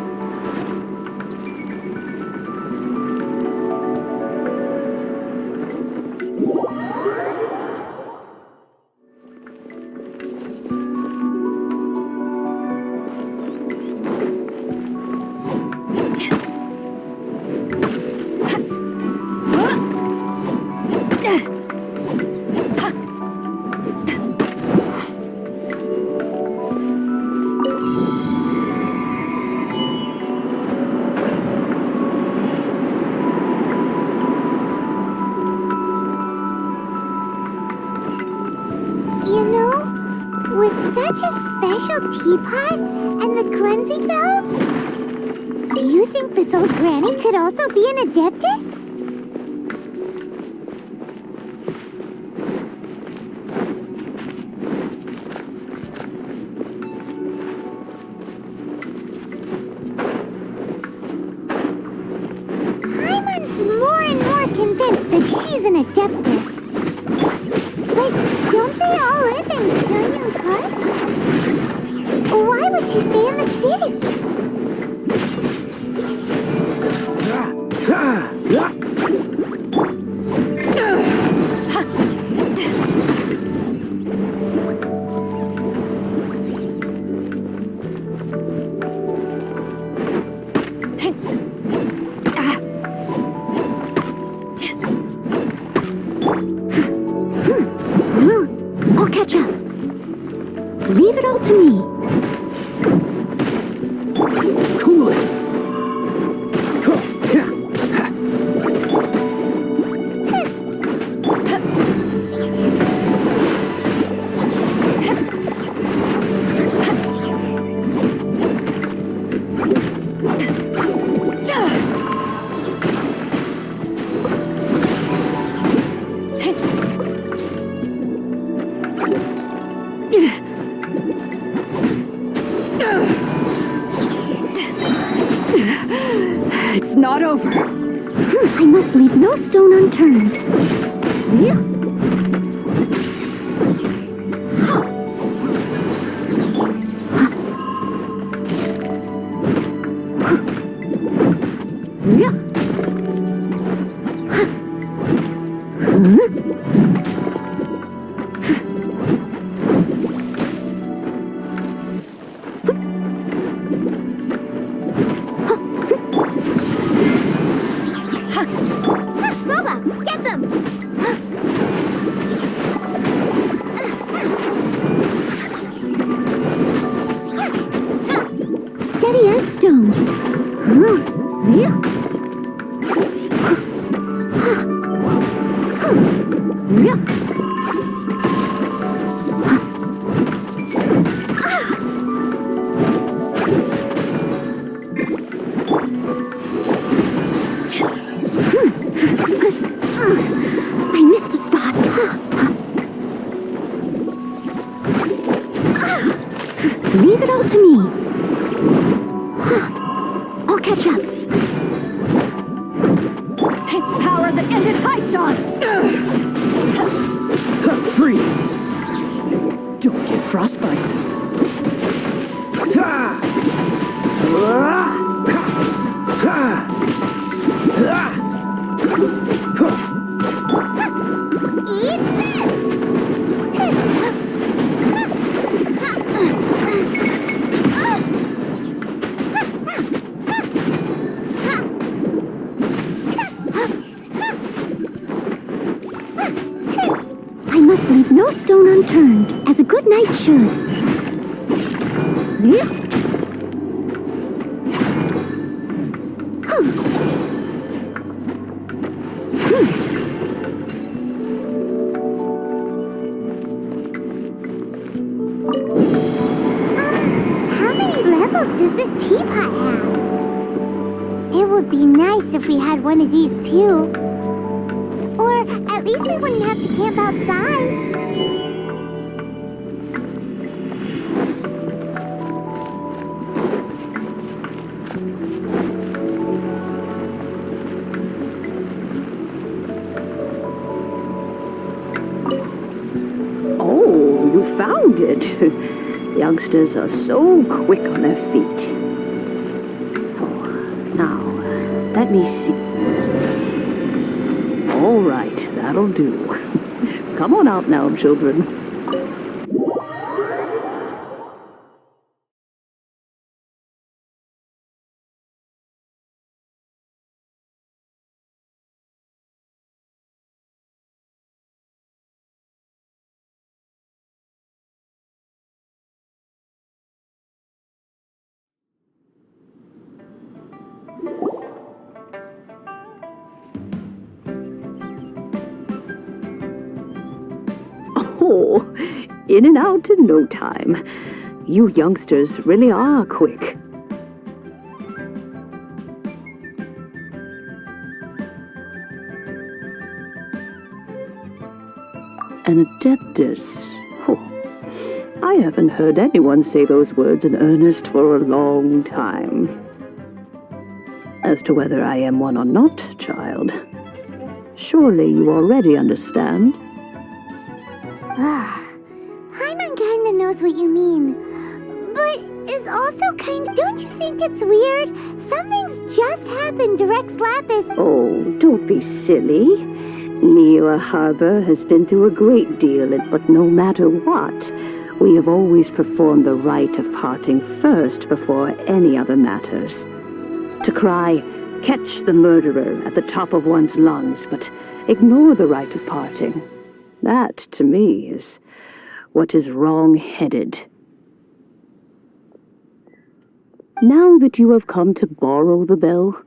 You know, with such a special teapot and the cleansing bell, do you think this old granny could also be an adeptus? Paimon's more and more convinced that she's an adeptus. But don't they all live in carrying cars? Why would she stay in the city? catch up. Leave it all to me. Cool it. It's not over. I must leave no stone unturned. Boba, get them! Steady as stone. I missed a spot. Leave it all to me. I'll catch up. Power that ended high shot! Freeze! Don't get frostbite. Eat I must leave no stone unturned, as a good knight should. How many levels does this teapot have? It would be nice if we had one of these too. Or at least we wouldn't have to camp outside. Oh, you found it. Youngsters are so quick on their feet. Oh, now, let me see. All right, that'll do. Come on out now, children. Oh, in and out in no time. You youngsters really are quick. An adeptus. Oh, I haven't heard anyone say those words in earnest for a long time. As to whether I am one or not, child, surely you already understand. Paimon kinda knows what you mean. But is also don't you think it's weird? Something's just happened to Rex Lapis. Oh, don't be silly. Liyue Harbor has been through a great deal, but no matter what, we have always performed the rite of parting first before any other matters. To cry, "Catch the murderer," at the top of one's lungs, but ignore the rite of parting. That, to me, is what is wrong-headed. Now that you have come to borrow the bell,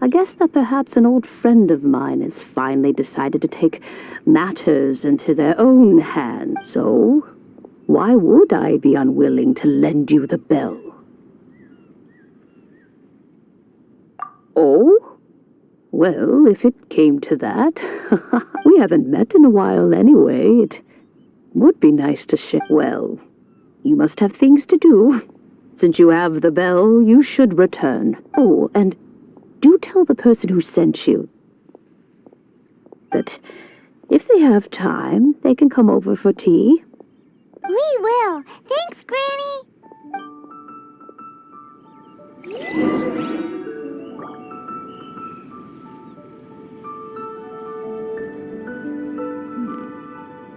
I guess that perhaps an old friend of mine has finally decided to take matters into their own hands. So, why would I be unwilling to lend you the bell? Oh? Well, if it came to that, we haven't met in a while anyway. It would be nice to share. Well, you must have things to do. Since you have the bell, you should return. Oh, and do tell the person who sent you that if they have time, they can come over for tea. We will. Thanks, Granny.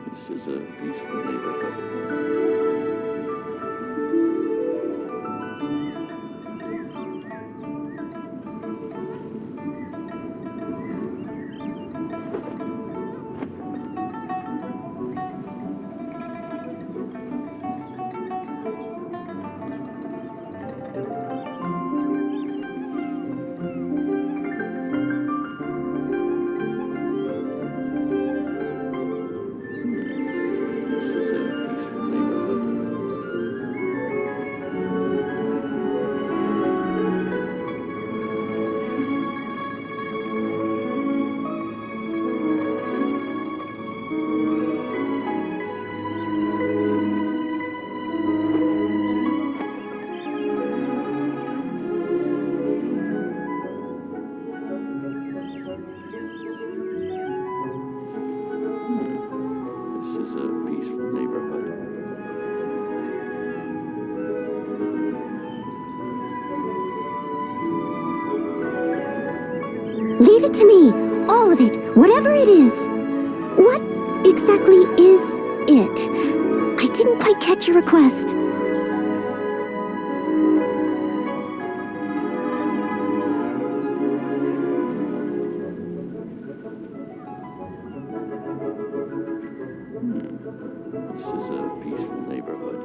This is a peaceful neighborhood. This is a peaceful neighborhood. This is a peaceful neighborhood. Leave it to me. All of it. Whatever it is. What exactly is it? I didn't quite catch your request. This is a peaceful neighborhood.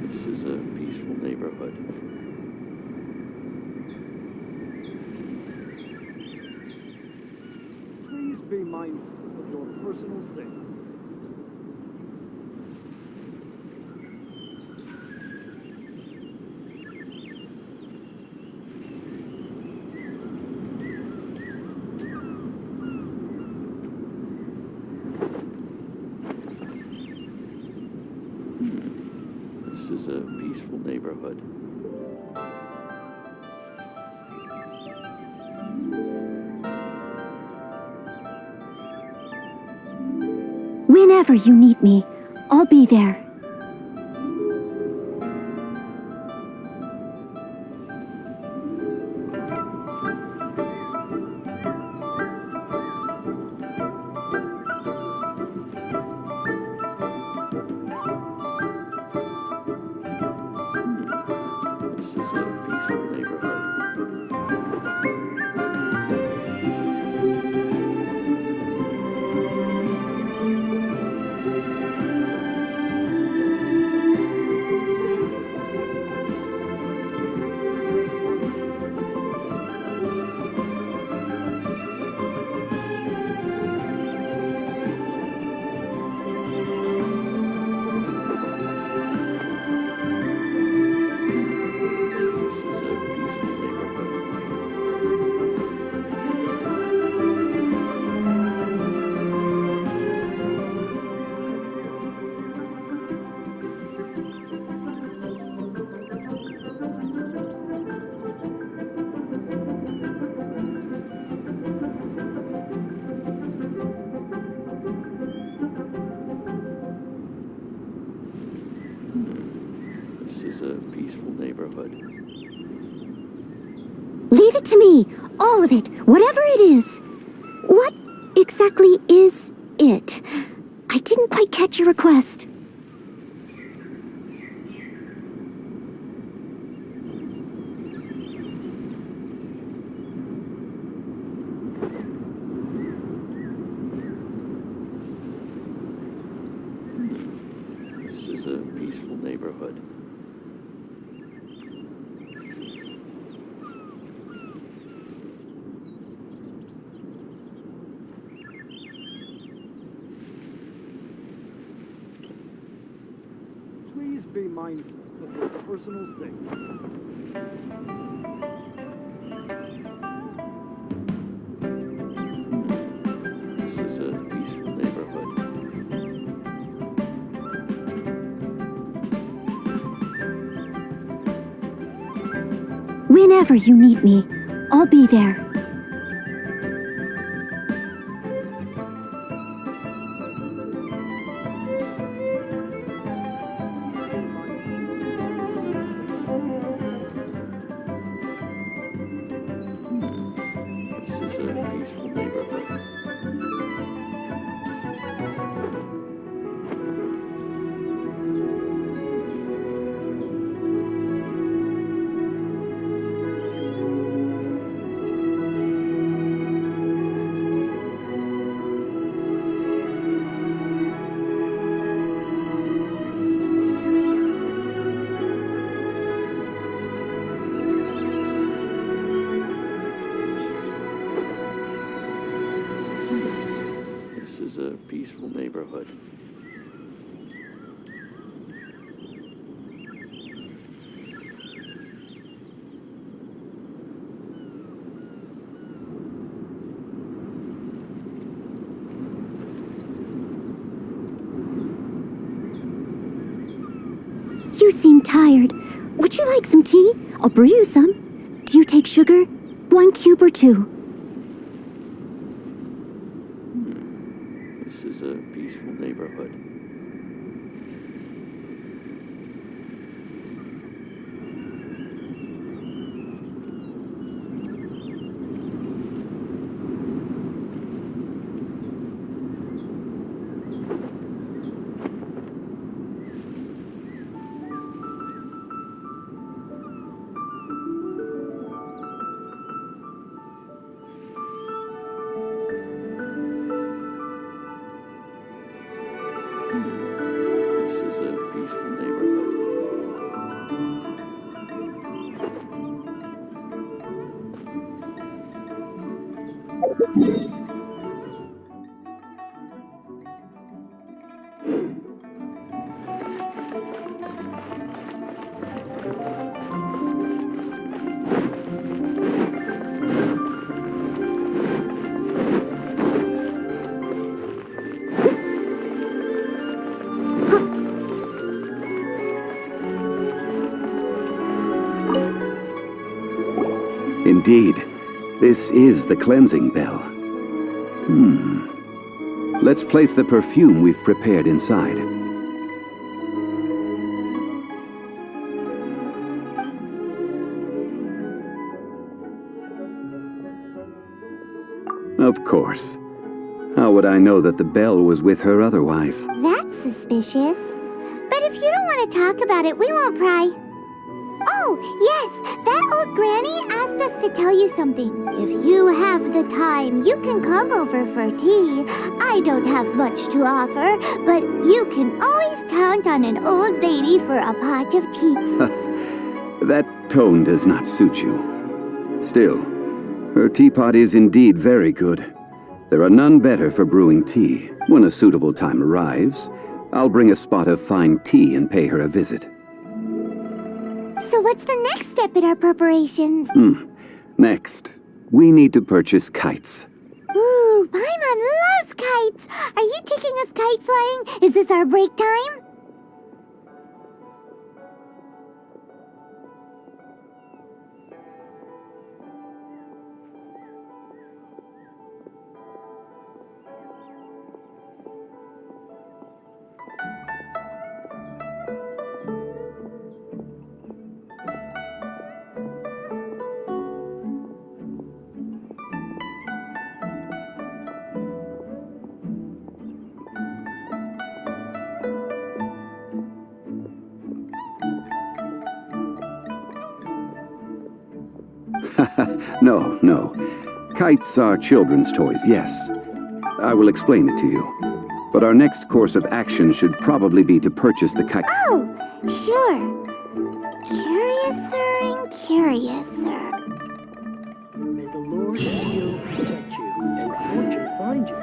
This is a peaceful neighborhood. Please be mindful of your personal safety. This is a peaceful neighborhood. Whenever you need me, I'll be there. This is a peaceful neighborhood. This is a peaceful neighborhood. This is a peaceful neighborhood. Leave it to me. All of it. Whatever it is. What exactly is it? I didn't quite catch your request. This is a peaceful neighborhood. Please be mindful of your personal safety. This is a peaceful neighborhood. Whenever you need me, I'll be there. This is a peaceful neighborhood. This is a peaceful neighborhood. You seem tired. Would you like some tea? I'll brew you some. Do you take sugar? 1 cube or 2? This is a peaceful neighborhood. This is a peaceful neighborhood. Indeed, this is the cleansing bell. Let's place the perfume we've prepared inside. Of course. How would I know that the bell was with her otherwise? That's suspicious. But if you don't want to talk about it, we won't pry. Oh, yes, that old granny asked us to tell you something. If you have the time, you can come over for tea. I don't have much to offer, but you can always count on an old lady for a pot of tea. That tone does not suit you. Still, her teapot is indeed very good. There are none better for brewing tea. When a suitable time arrives, I'll bring a spot of fine tea and pay her a visit. So what's the next step in our preparations? Next, we need to purchase kites. Ooh, Paimon loves kites. Are you taking us kite flying? Is this our break time? No, no. Kites are children's toys, yes. I will explain it to you. But our next course of action should probably be to purchase the kite. Oh, sure. Curiouser and curiouser. May the Lord of Steel protect you and fortune find you.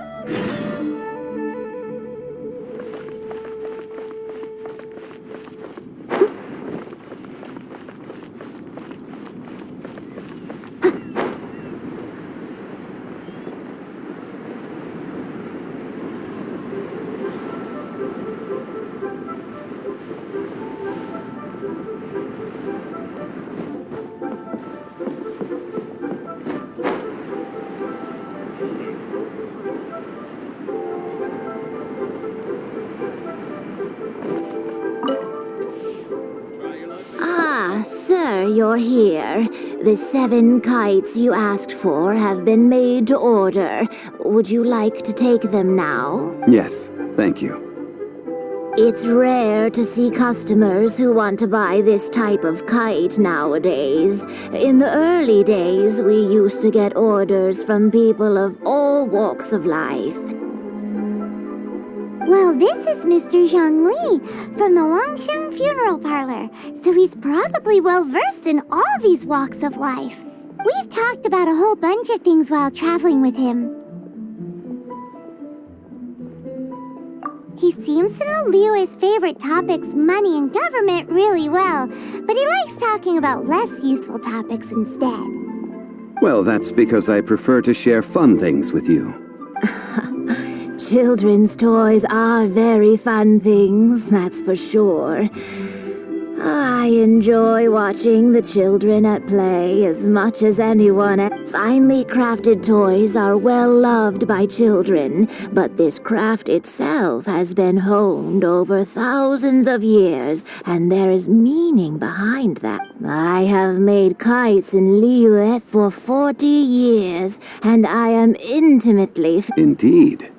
Ah, sir, you're here. The 7 kites you asked for have been made to order. Would you like to take them now? Yes, thank you. It's rare to see customers who want to buy this type of kite nowadays. In the early days, we used to get orders from people of all walks of life. Well, this is Mr. Zhongli from the Wangsheng Funeral Parlor, so he's probably well-versed in all these walks of life. We've talked about a whole bunch of things while traveling with him. He seems to know Liu's favorite topics, money and government, really well, but he likes talking about less useful topics instead. Well, that's because I prefer to share fun things with you. Children's toys are very fun things, that's for sure. I enjoy watching the children at play as much as anyone. Finely crafted toys are well loved by children, but this craft itself has been honed over thousands of years, and there is meaning behind that. I have made kites in Liyue for 40 years, and I am intimately... Indeed.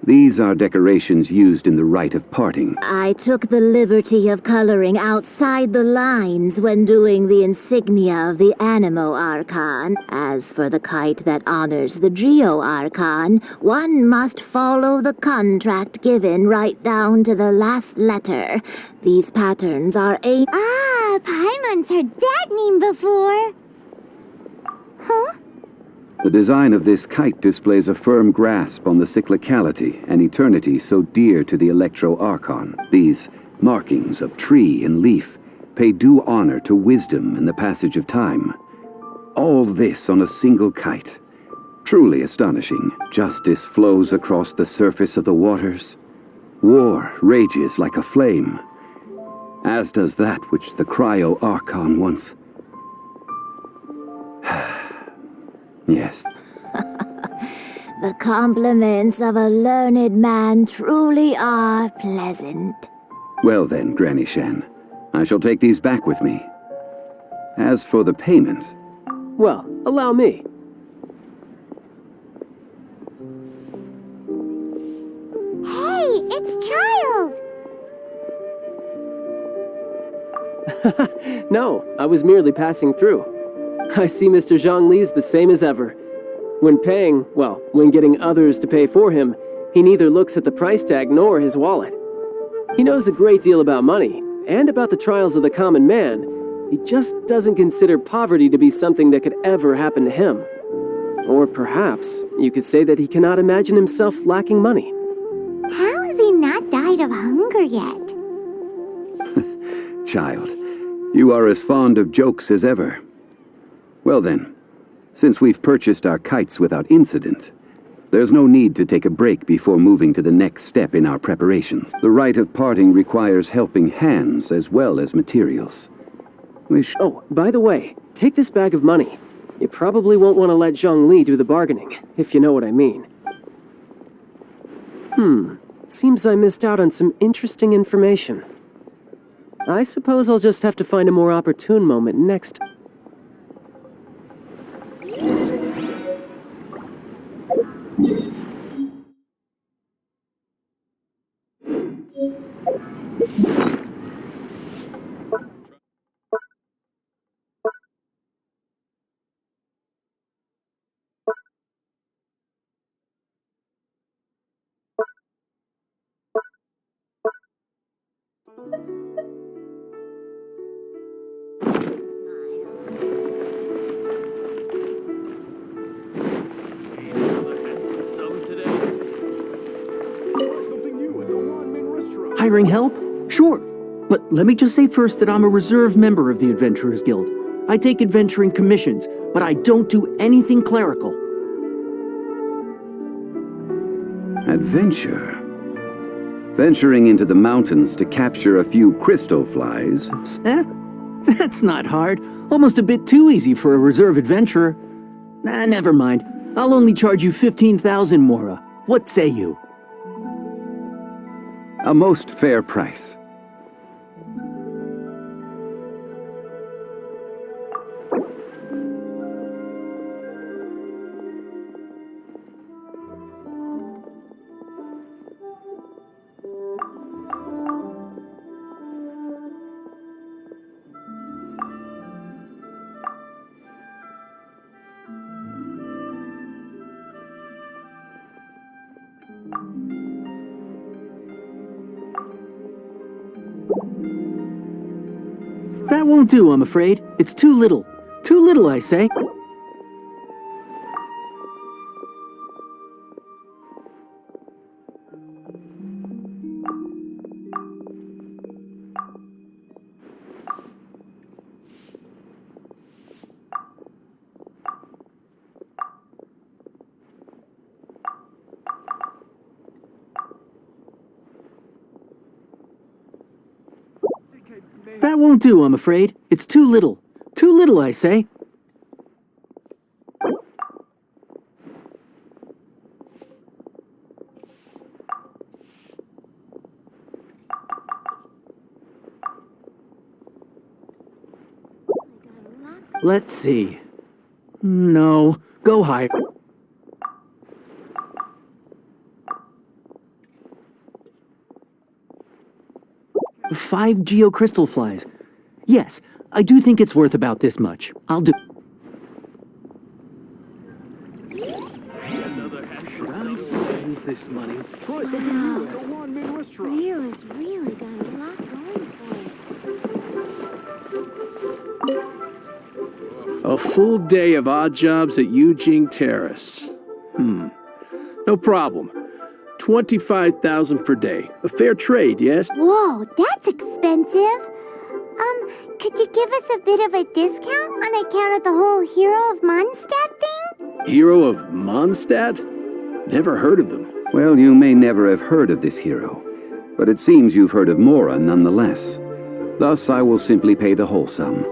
These are decorations used in the rite of parting. I took the liberty of coloring outside the lines when doing the insignia of the Animo Archon. As for the kite that honors the Geo Archon, one must follow the contract given right down to the last letter. These patterns are Paimon's heard that name before. Huh? The design of this kite displays a firm grasp on the cyclicality and eternity so dear to the Electro-Archon. These markings of tree and leaf pay due honor to wisdom and the passage of time. All this on a single kite. Truly astonishing. Justice flows across the surface of the waters. War rages like a flame. As does that which the Cryo-Archon once... Yes. The compliments of a learned man truly are pleasant. Well then, Granny Shen, I shall take these back with me. As for the payment... Well, allow me. Hey, it's Child! No, I was merely passing through. I see Mr. Zhongli's the same as ever. When paying, well, when getting others to pay for him, he neither looks at the price tag nor his wallet. He knows a great deal about money, and about the trials of the common man. He just doesn't consider poverty to be something that could ever happen to him. Or perhaps you could say that he cannot imagine himself lacking money. How has he not died of hunger yet? Child, you are as fond of jokes as ever. Well then, since we've purchased our kites without incident, there's no need to take a break before moving to the next step in our preparations. The rite of parting requires helping hands as well as materials. Oh, by the way, take this bag of money. You probably won't want to let Zhongli do the bargaining, if you know what I mean. Seems I missed out on some interesting information. I suppose I'll just have to find a more opportune moment next time. Try something new at the Wanmin restaurant. Hiring help? Sure. But let me just say first that I'm a reserve member of the Adventurers Guild. I take adventuring commissions, but I don't do anything clerical. Adventure. Venturing into the mountains to capture a few crystal flies. Eh? That's not hard. Almost a bit too easy for a reserve adventurer. Nah, never mind. I'll only charge you 15,000 Mora. What say you? A most fair price. That won't do, I'm afraid. It's too little. Too little, I say. That won't do, I'm afraid. It's too little. Too little, I say. Let's see. No, go higher. 5 geocrystal flies. Yes, I do think it's worth about this much. I'll do. Should I save this money? Try something new at the Wanmin restaurant. Leo has really got a lot going for it. A full day of odd jobs at Eugene Terrace. No problem. 25,000 per day. A fair trade, yes? Whoa, that's expensive. Could you give us a bit of a discount on account of the whole Hero of Mondstadt thing? Hero of Mondstadt? Never heard of them. Well, you may never have heard of this hero, but it seems you've heard of Mora nonetheless. Thus, I will simply pay the whole sum.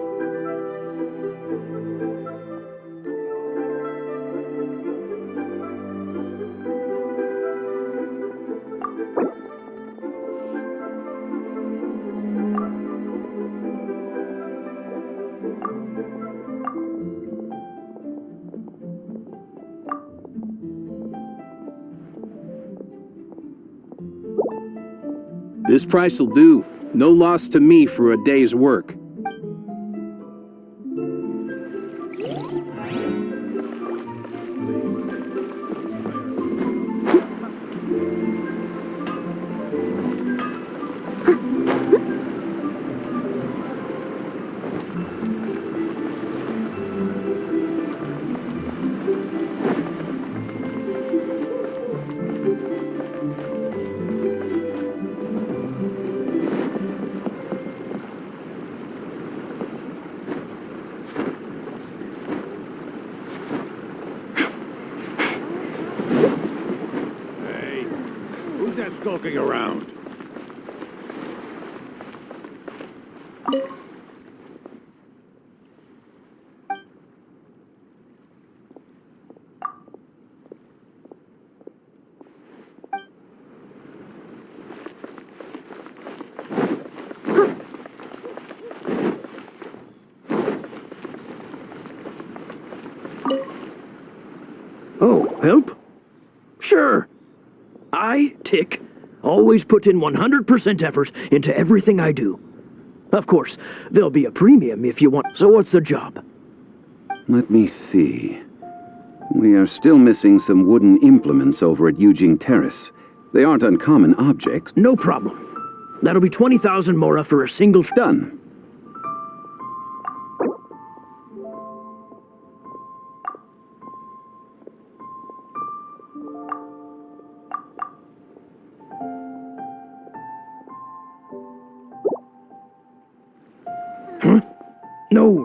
This price will do. No loss to me for a day's work. Who's that skulking around? Oh, help? Sure. I, Tick, always put in 100% effort into everything I do. Of course, there'll be a premium if you want. So what's the job? Let me see. We are still missing some wooden implements over at Eugene Terrace. They aren't uncommon objects. No problem. That'll be 20,000 mora for a single Done.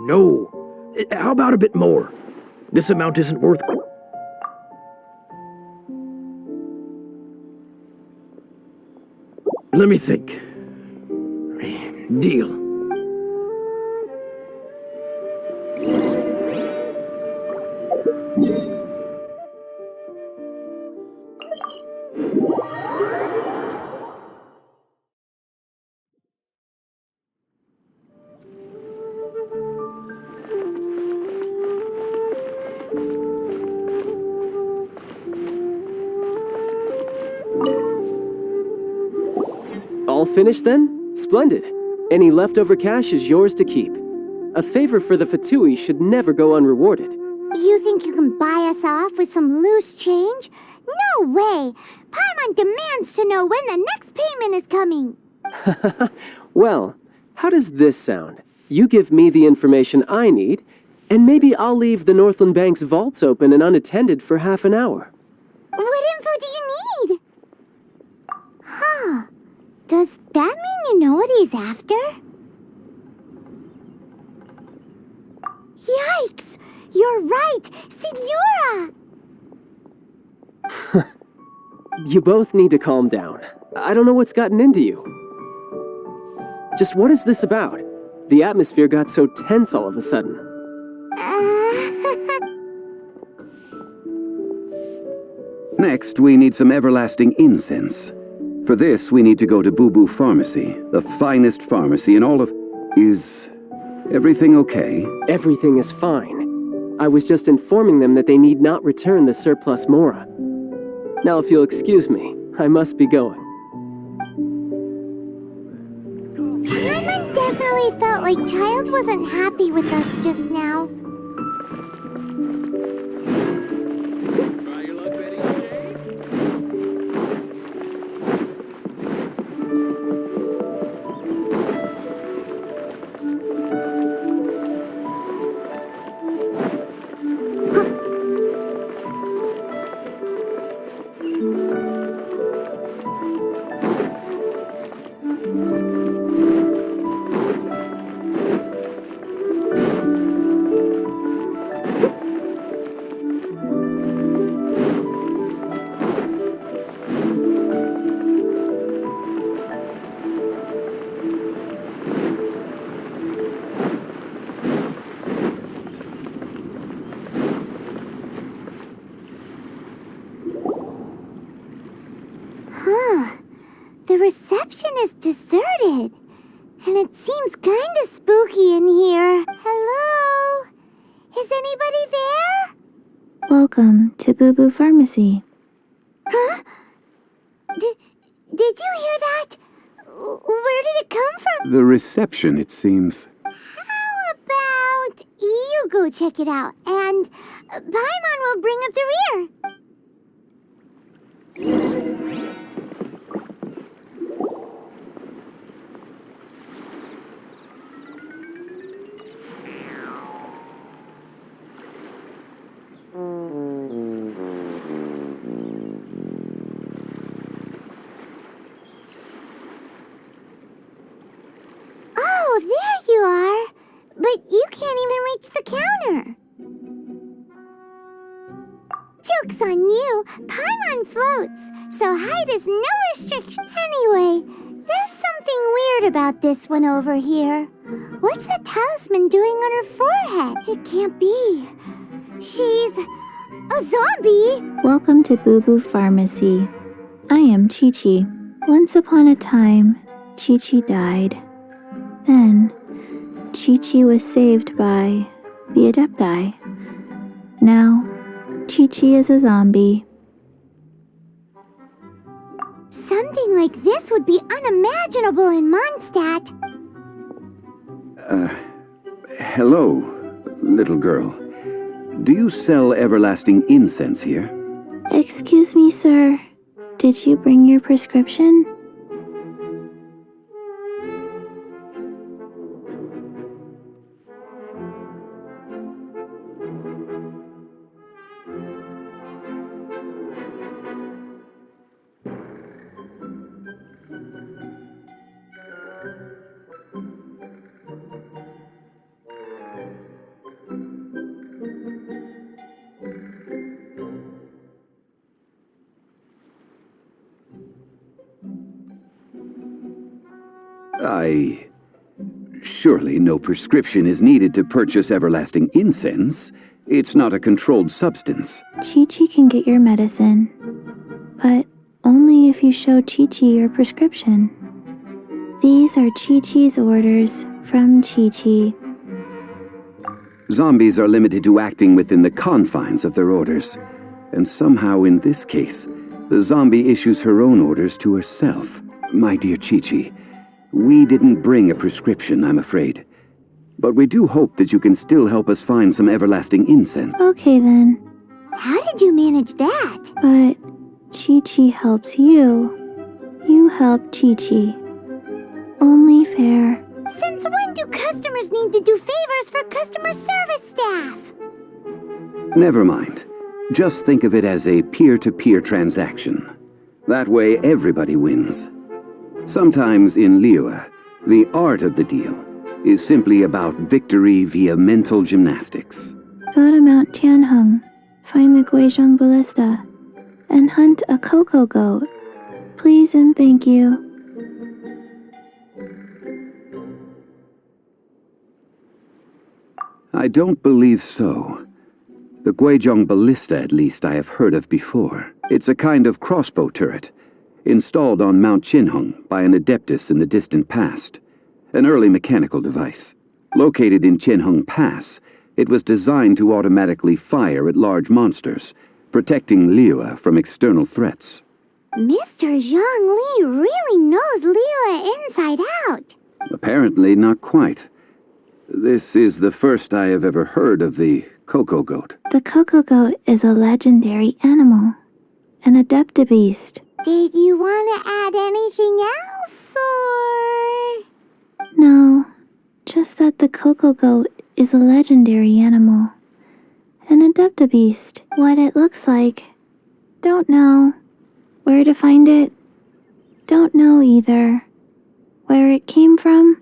No. How about a bit more? This amount isn't worth... Let me think. Deal. All finished then? Splendid. Any leftover cash is yours to keep. A favor for the Fatui should never go unrewarded. You think you can buy us off with some loose change? No way! Paimon demands to know when the next payment is coming. Well, how does this sound? You give me the information I need, and maybe I'll leave the Northland Bank's vaults open and unattended for half an hour. What info do you need? Huh. Does that mean you know what he's after? Yikes! You're right! Signora! You both need to calm down. I don't know what's gotten into you. Just what is this about? The atmosphere got so tense all of a sudden. Next, we need some everlasting incense. For this, we need to go to Boo Boo Pharmacy, the finest pharmacy in all of... Is everything okay? Everything is fine. I was just informing them that they need not return the surplus mora. Now, if you'll excuse me, I must be going. Paimon definitely felt like Child wasn't happy with us just now. The reception is deserted, and it seems kind of spooky in here. Hello? Is anybody there? Welcome to Boo Boo Pharmacy. Huh? Did you hear that? Where did it come from? The reception, it seems. How about you go check it out, and Paimon will bring up the rear. Oh, there you are. But you can't even reach the counter. Joke's on you. Paimon floats, so height is no restriction. Anyway, there's something weird about this one over here. What's the talisman doing on her forehead? It can't be. She's a zombie. Welcome to Boo Boo Pharmacy. I am Chi-Chi. Once upon a time, Chi-Chi died. Then, Chi-Chi was saved by the Adepti. Now, Chi-Chi is a zombie. Something like this would be unimaginable in Mondstadt. Hello, little girl. Do you sell everlasting incense here? Excuse me, sir. Did you bring your prescription? Surely no prescription is needed to purchase everlasting incense. It's not a controlled substance. Chi-Chi can get your medicine, but only if you show Chi-Chi your prescription. These are Chi-Chi's orders from Chi-Chi. Zombies are limited to acting within the confines of their orders. And somehow in this case, the zombie issues her own orders to herself. My dear Chi-Chi, we didn't bring a prescription, I'm afraid. But we do hope that you can still help us find some everlasting incense. Okay then. How did you manage that? But Chi-Chi helps you. You help Chi-Chi. Only fair. Since when do customers need to do favors for customer service staff? Never mind. Just think of it as a peer-to-peer transaction. That way everybody wins. Sometimes in Liyue, the art of the deal is simply about victory via mental gymnastics. Go to Mount Tianheng, find the Guizhong Ballista, and hunt a cocoa goat. Please and thank you. I don't believe so. The Guizhong Ballista, at least, I have heard of before. It's a kind of crossbow turret, installed on Mount Tianheng by an adeptus in the distant past. An early mechanical device. Located in Tianheng Pass, it was designed to automatically fire at large monsters, protecting Liyue from external threats. Mr. Zhang Li really knows Liyue inside out. Apparently not quite. This is the first I have ever heard of the cocoa goat. The cocoa goat is a legendary animal, an adeptabeast. Did you want to add anything else, or...? No, just that the cocoa goat is a legendary animal, an adeptabeast. What it looks like, don't know. Where to find it, don't know either. Where it came from,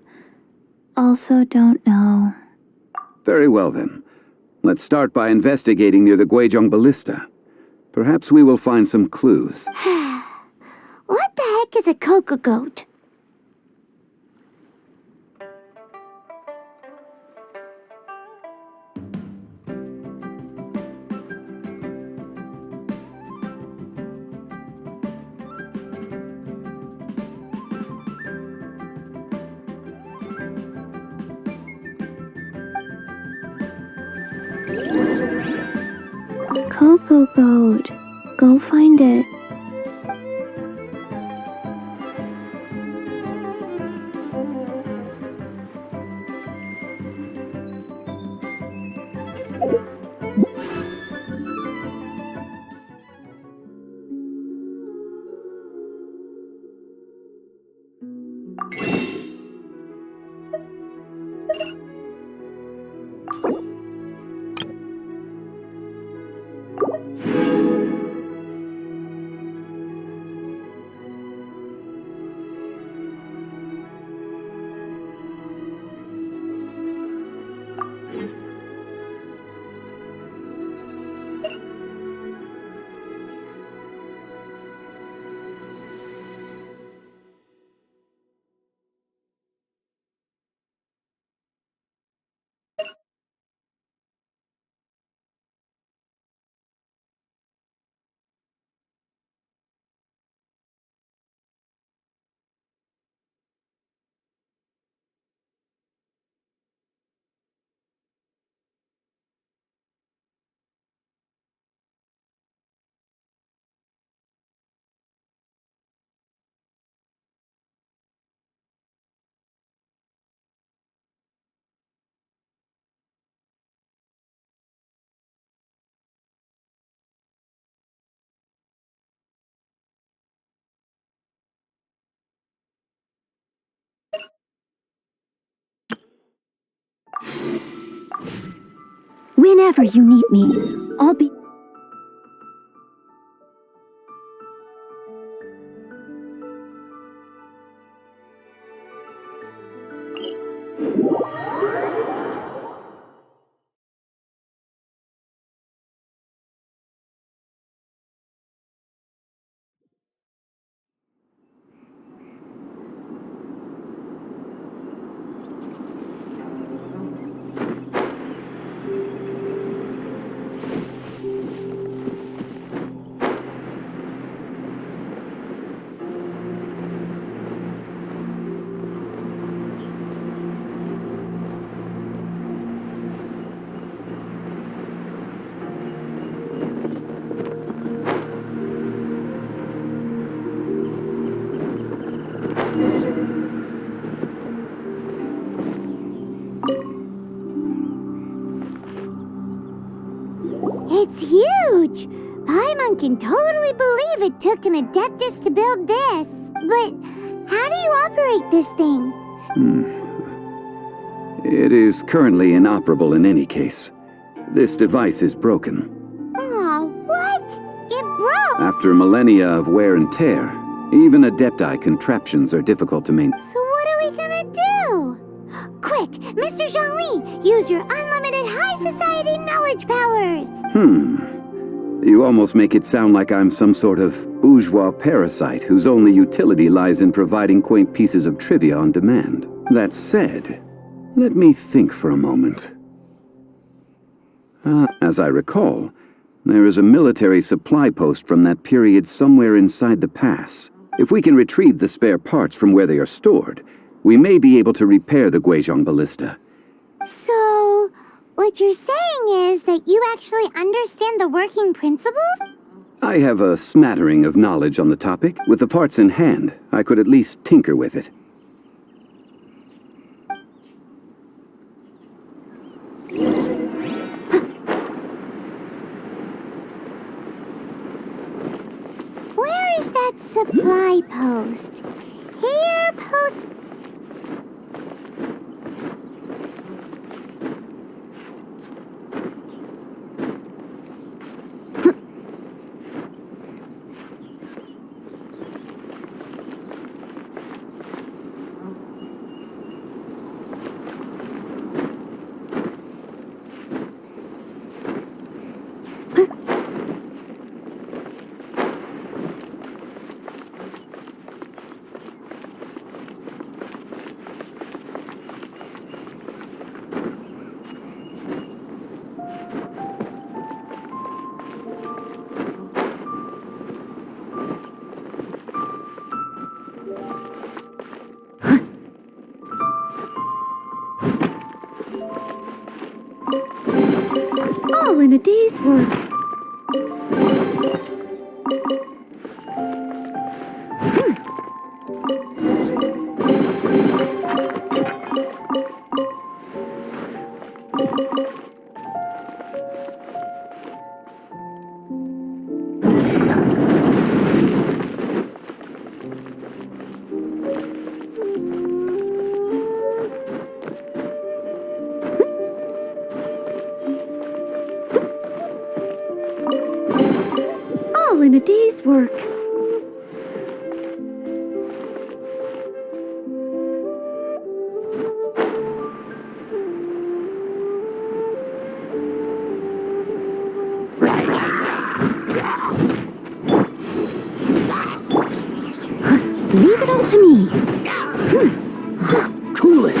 also don't know. Very well then. Let's start by investigating near the Guizhong Ballista. Perhaps we will find some clues. What the heck is a cocoa goat? Cocoa goat, go find it. Whenever you need me, I'll be... It's huge! Paimon can totally believe it took an Adeptus to build this. But how do you operate this thing? It is currently inoperable in any case. This device is broken. Aw, what? It broke! After millennia of wear and tear, even Adepti contraptions are difficult to maintain. So what are we gonna do? Quick, Mr. Zhongli, use your unlimited high society knowledge powers! You almost make it sound like I'm some sort of bourgeois parasite whose only utility lies in providing quaint pieces of trivia on demand. That said, let me think for a moment. As I recall, there is a military supply post from that period somewhere inside the pass. If we can retrieve the spare parts from where they are stored, we may be able to repair the Guizhong ballista. So, what you're saying is that you actually understand the working principles? I have a smattering of knowledge on the topic. With the parts in hand, I could at least tinker with it. Where is that supply post? Here, post... All in a day's work. All in a day's work. Leave it all to me. Cool it.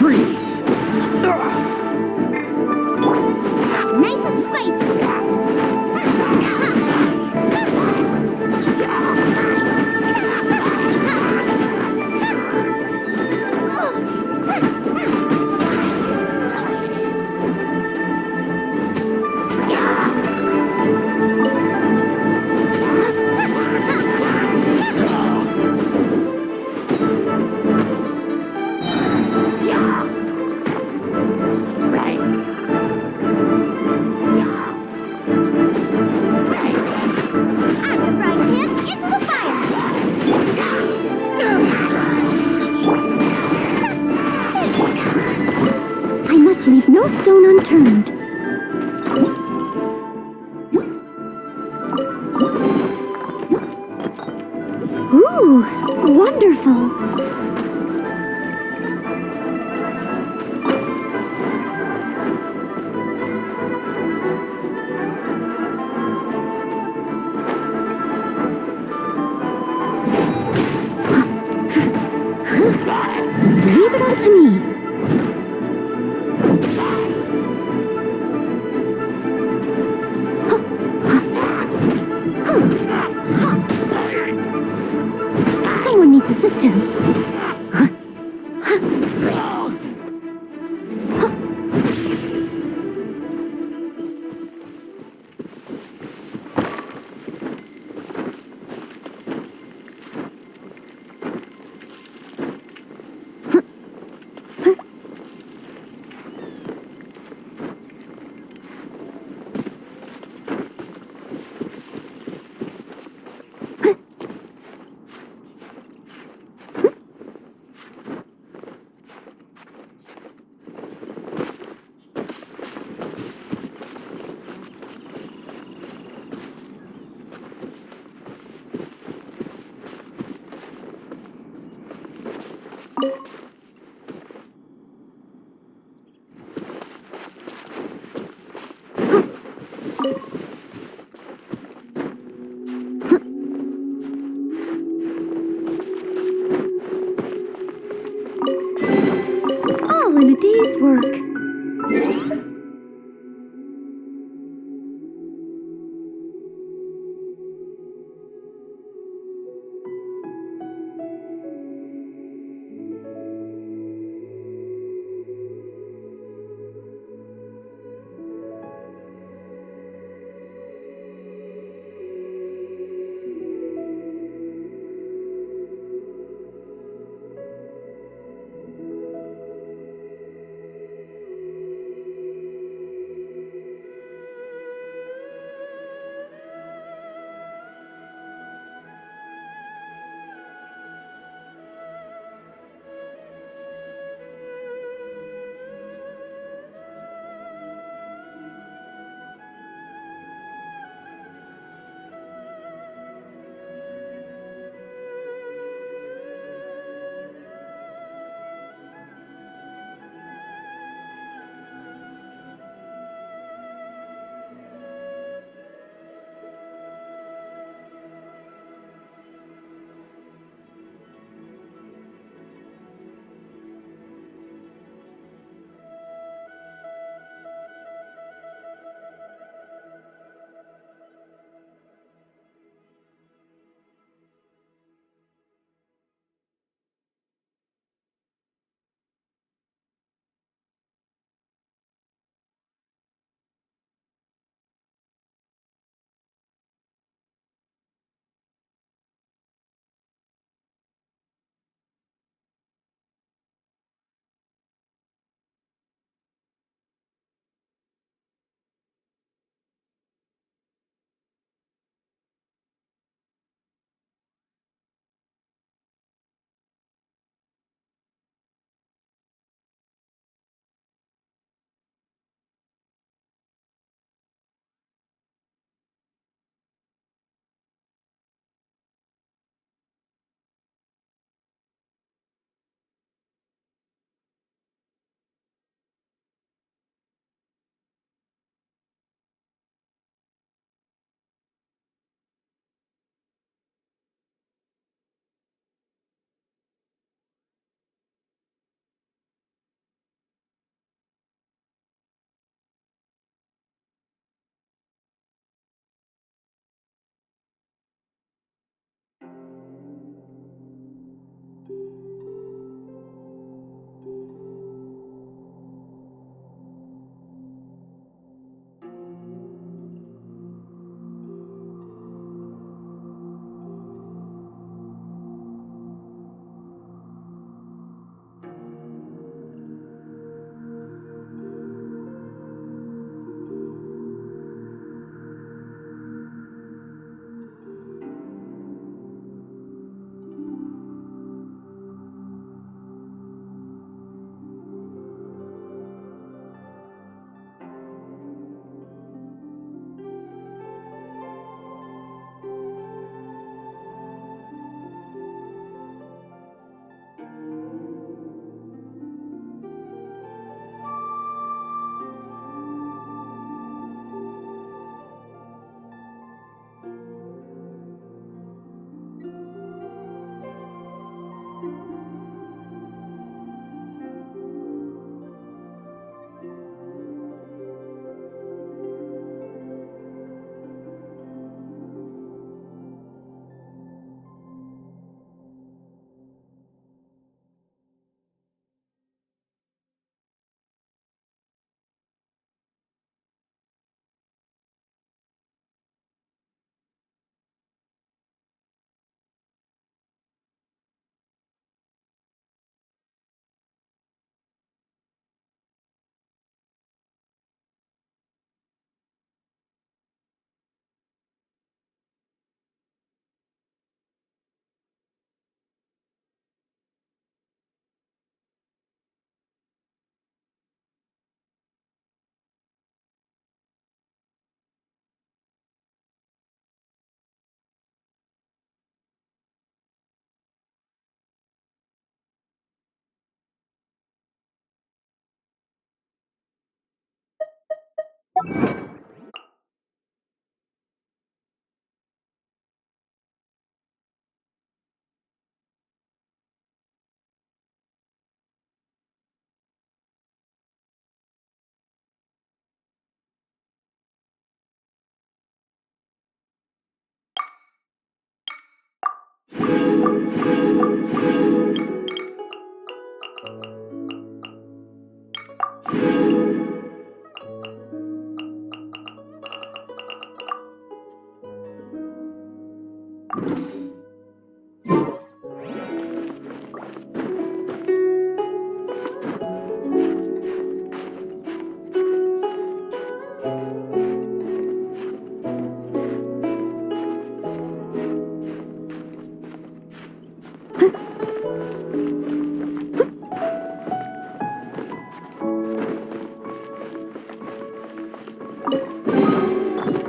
Freeze! Nice and spicy! Leave no stone unturned. Ooh, wonderful. Leave it all to me. Nice work.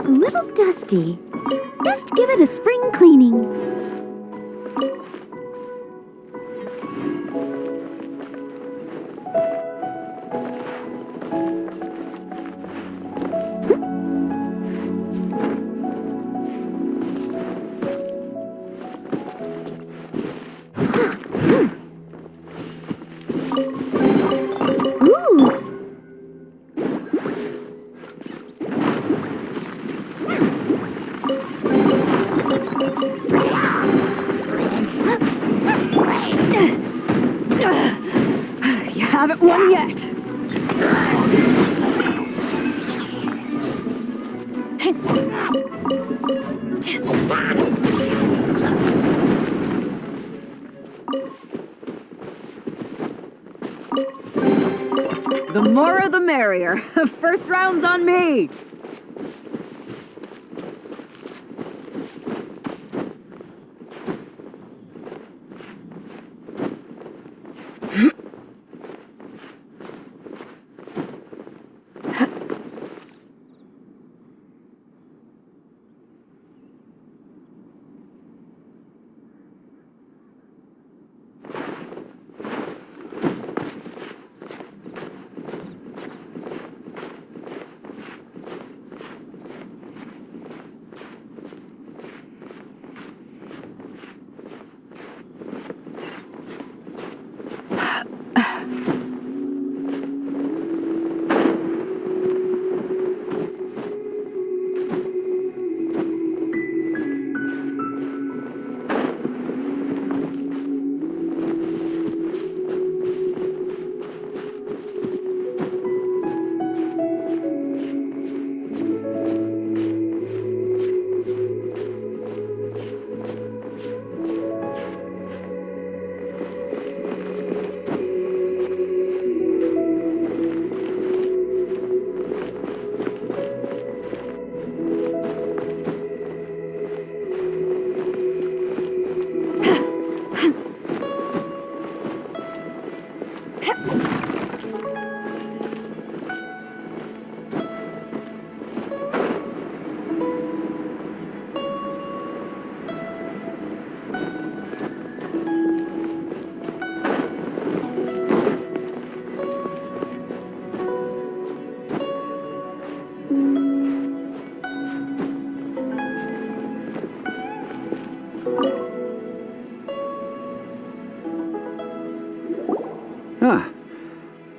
A little dusty. Best give it a spring cleaning. Ooh. You haven't won yet. The more the merrier. First round's on me.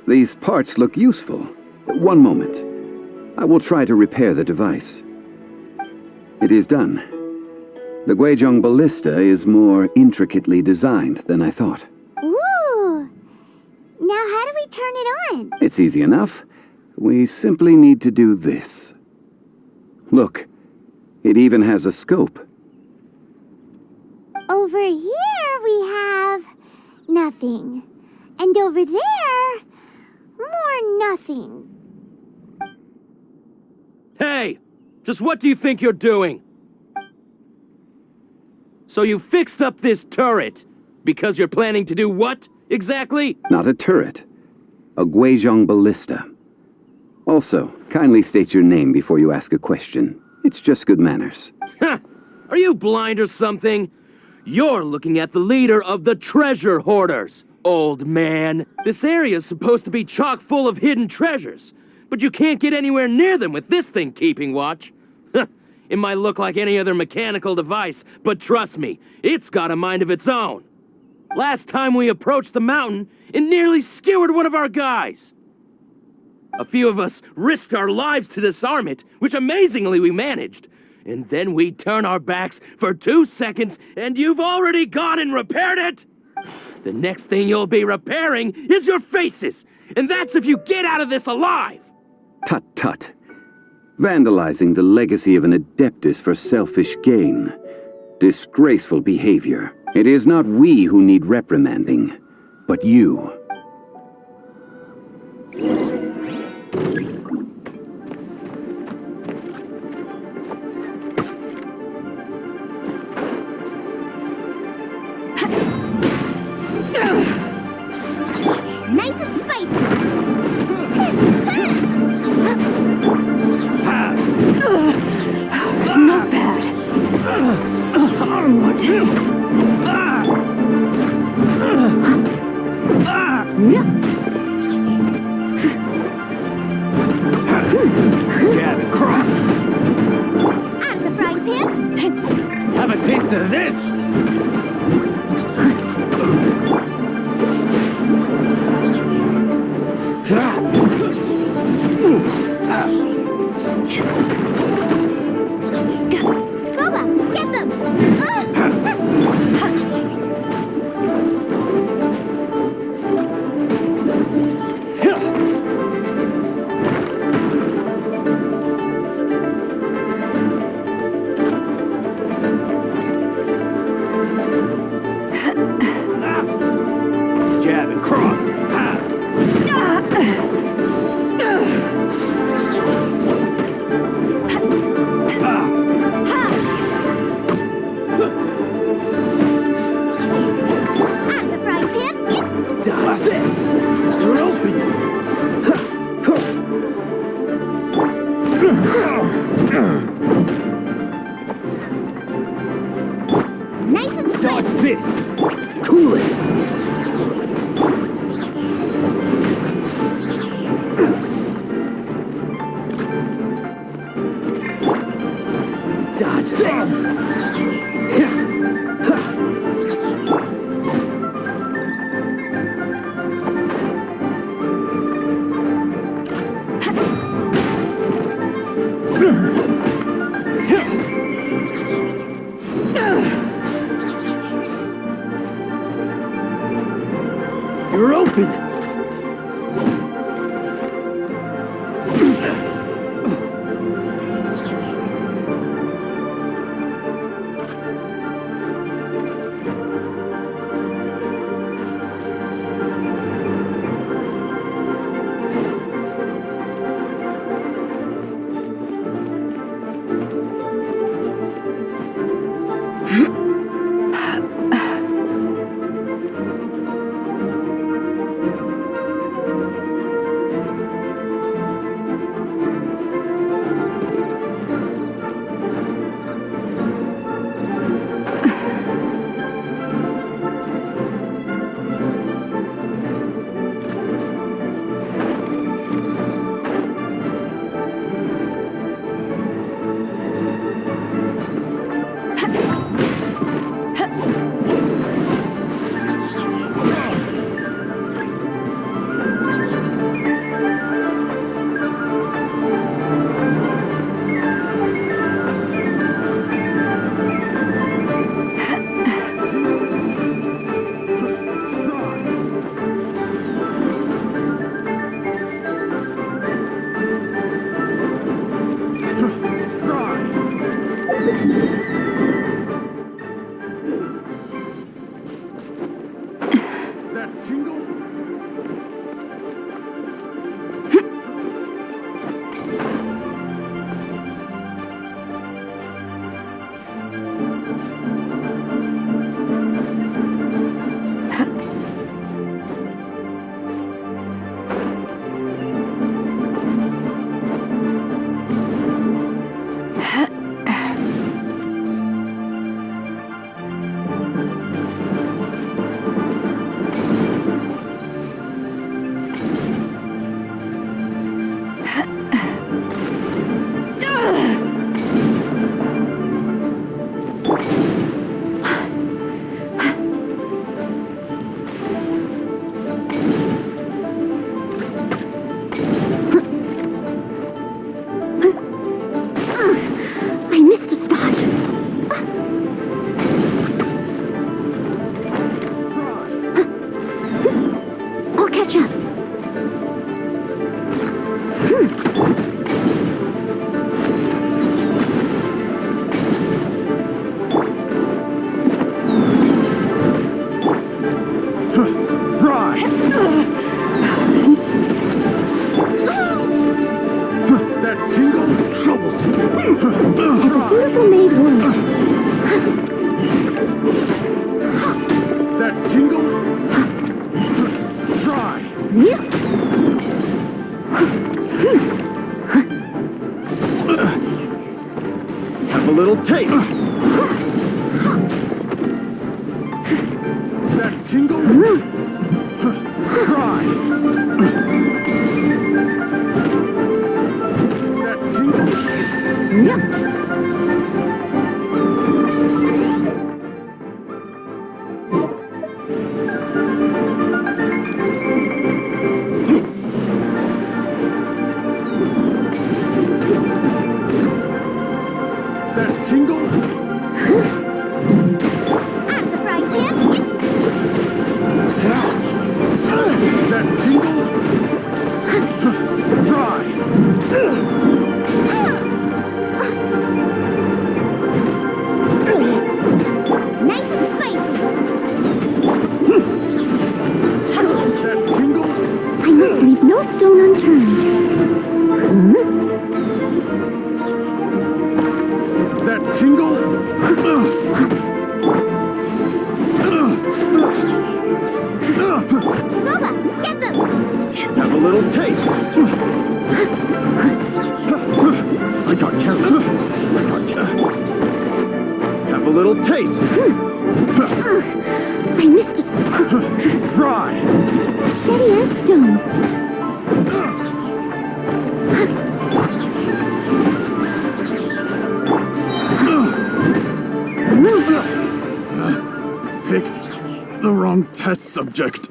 These parts look useful. One moment. I will try to repair the device. It is done. The Guizhong ballista is more intricately designed than I thought. Ooh! Now how do we turn it on? It's easy enough. We simply need to do this. Look, it even has a scope. Over here we have nothing. And over there, more nothing. Hey! Just what do you think you're doing? So you fixed up this turret because you're planning to do what, exactly? Not a turret. A Guizhong ballista. Also, kindly state your name before you ask a question. It's just good manners. Ha! Are you blind or something? You're looking at the leader of the treasure hoarders, old man. This area's supposed to be chock full of hidden treasures, but you can't get anywhere near them with this thing keeping watch. It might look like any other mechanical device, but trust me, it's got a mind of its own. Last time we approached the mountain, it nearly skewered one of our guys. A few of us risked our lives to disarm it, which amazingly we managed. and then we turn our backs for 2 seconds, and you've already gone and repaired it? The next thing you'll be repairing is your faces, and that's if you get out of this alive! Tut tut. Vandalizing the legacy of an adeptus for selfish gain. Disgraceful behavior. It is not we who need reprimanding, but you. Nice and spicy. Not bad. Jab and cross. Out of the frying pan. Have a taste of this. Boba, get them. Jab and cross. Out of the frying pan. Dodge this! You're open! Nice and Dodge spicy. this! Cool it! Have a little taste. That tingle? Try. That tingle? That tingle? Out of the frying pan. That tingle? Try. Nice and spicy. That tingle? I must leave no stone unturned. That tingle? Boba, get them. Have a little taste. I got carried. Have a little taste. I missed a Try. steady as stone. Picked the wrong test subject.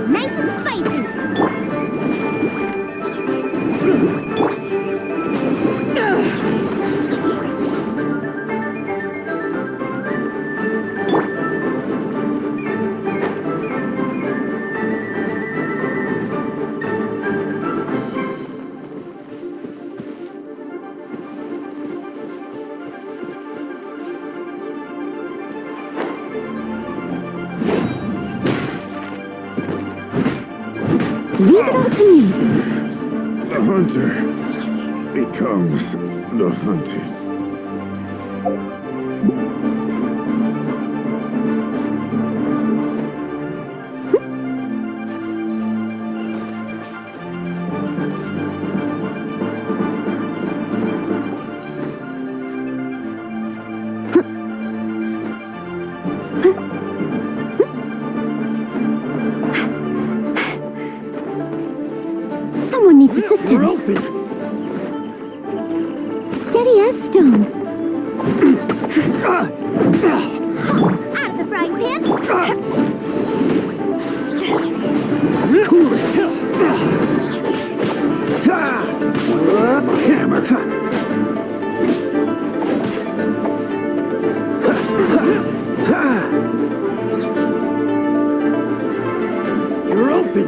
Nice and spicy. Leave it all to me. The hunter becomes the hunted. Someone needs assistance. Steady as stone. Out of the frying pan. Cool it. Hammer. You're open.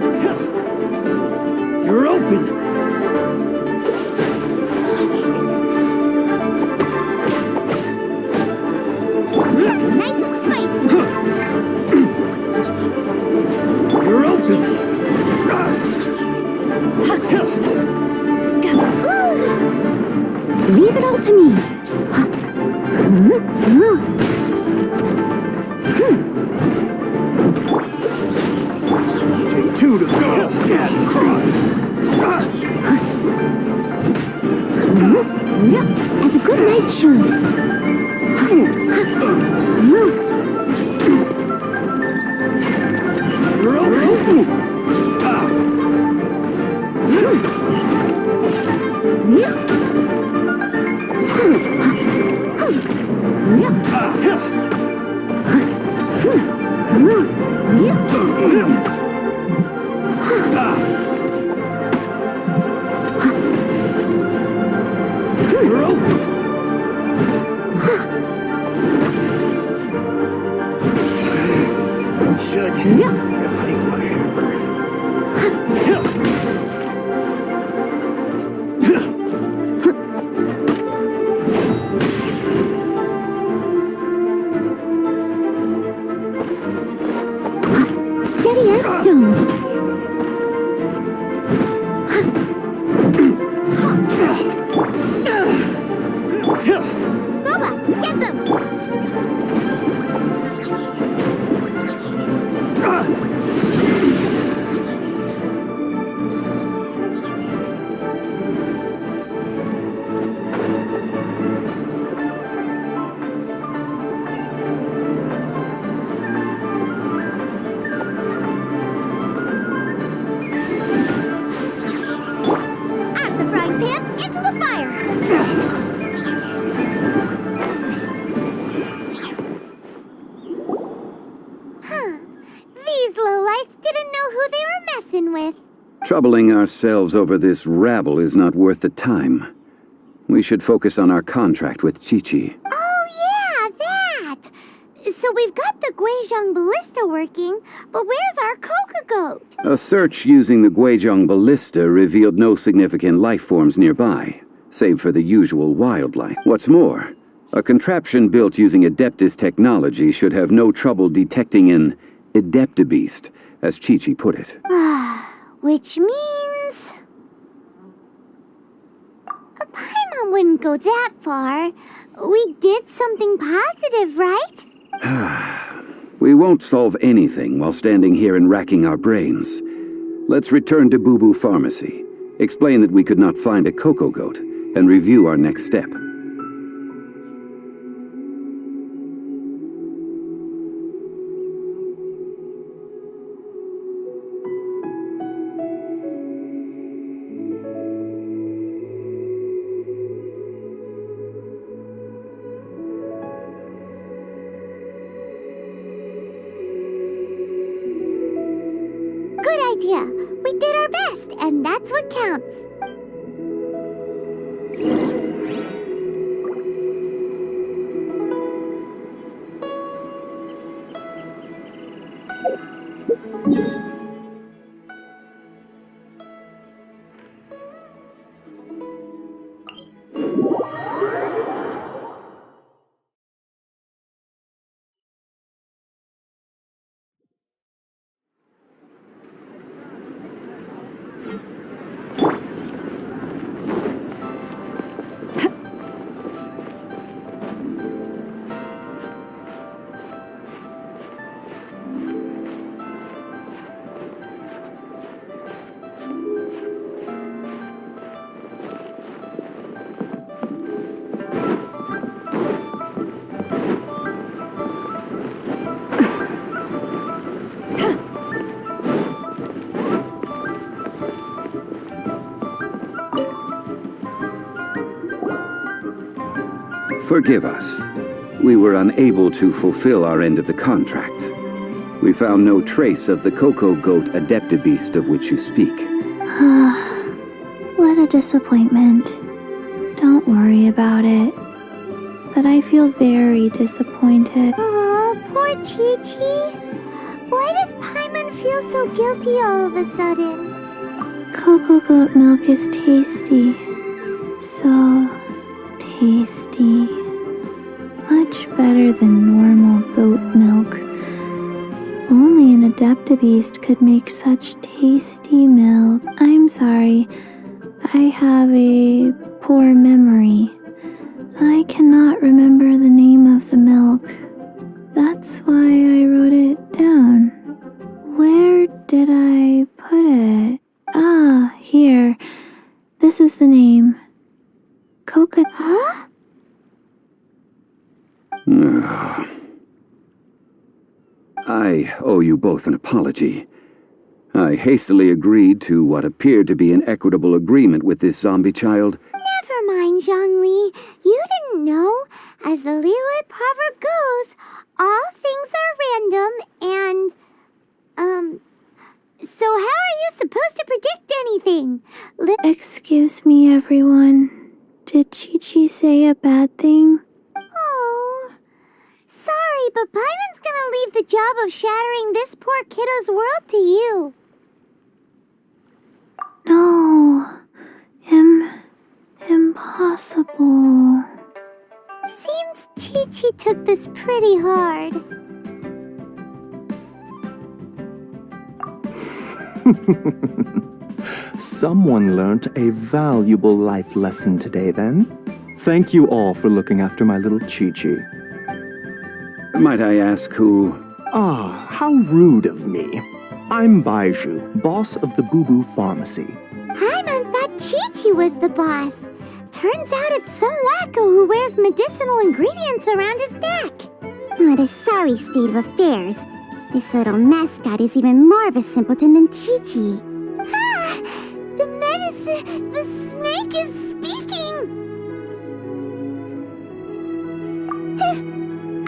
You're open. Nice and spicy. You're open. Leave it all to me. Two to go. As a good night should. You're open. You're open. Troubling ourselves over this rabble is not worth the time. We should focus on our contract with Chi-Chi. Oh, yeah, that! So we've got the Guizhong ballista working, but where's our Coca goat? A search using the Guizhong ballista revealed no significant life forms nearby, save for the usual wildlife. What's more, a contraption built using Adeptus technology should have no trouble detecting an Adeptabeast, as Chi-Chi put it. Which means... Paimon wouldn't go that far. We did something positive, right? We won't solve anything while standing here and racking our brains. Let's return to Boo Boo Pharmacy, explain that we could not find a Coco goat, and review our next step. Good idea. We did our best, and that's what counts. Forgive us. We were unable to fulfill our end of the contract. We found no trace of the Coco Goat Adeptabeast of which you speak. What a disappointment. Don't worry about it. But I feel very disappointed. Aw, poor Chi-Chi. Why does Paimon feel so guilty all of a sudden? Coco goat milk is tasty. So tasty. Much better than normal goat milk. Only an Adeptabeast could make such tasty milk. I'm sorry. I have a poor memory. I cannot remember the name of the milk. That's why I wrote it down. Where did I put it? Ah, here. This is the name. Coconut. Huh? I owe you both an apology. I hastily agreed to what appeared to be an equitable agreement with this zombie child. Never mind, Zhongli. You didn't know. As the Liyue proverb goes, all things are random and, so how are you supposed to predict anything? Excuse me, everyone. Did Chi-Chi say a bad thing? Oh, sorry, but Paimon's gonna leave the job of shattering this poor kiddo's world to you. No. Impossible. Seems Chi-Chi took this pretty hard. Someone learnt a valuable life lesson today, then. Thank you all for looking after my little Chi-Chi. Might I ask who... Ah, how rude of me. I'm Baiju, boss of the Boo Boo Pharmacy. Paimon thought Chi-Chi was the boss. Turns out it's some wacko who wears medicinal ingredients around his neck. What a sorry state of affairs. This little mascot is even more of a simpleton than Chi-Chi. Ah! The snake is speaking!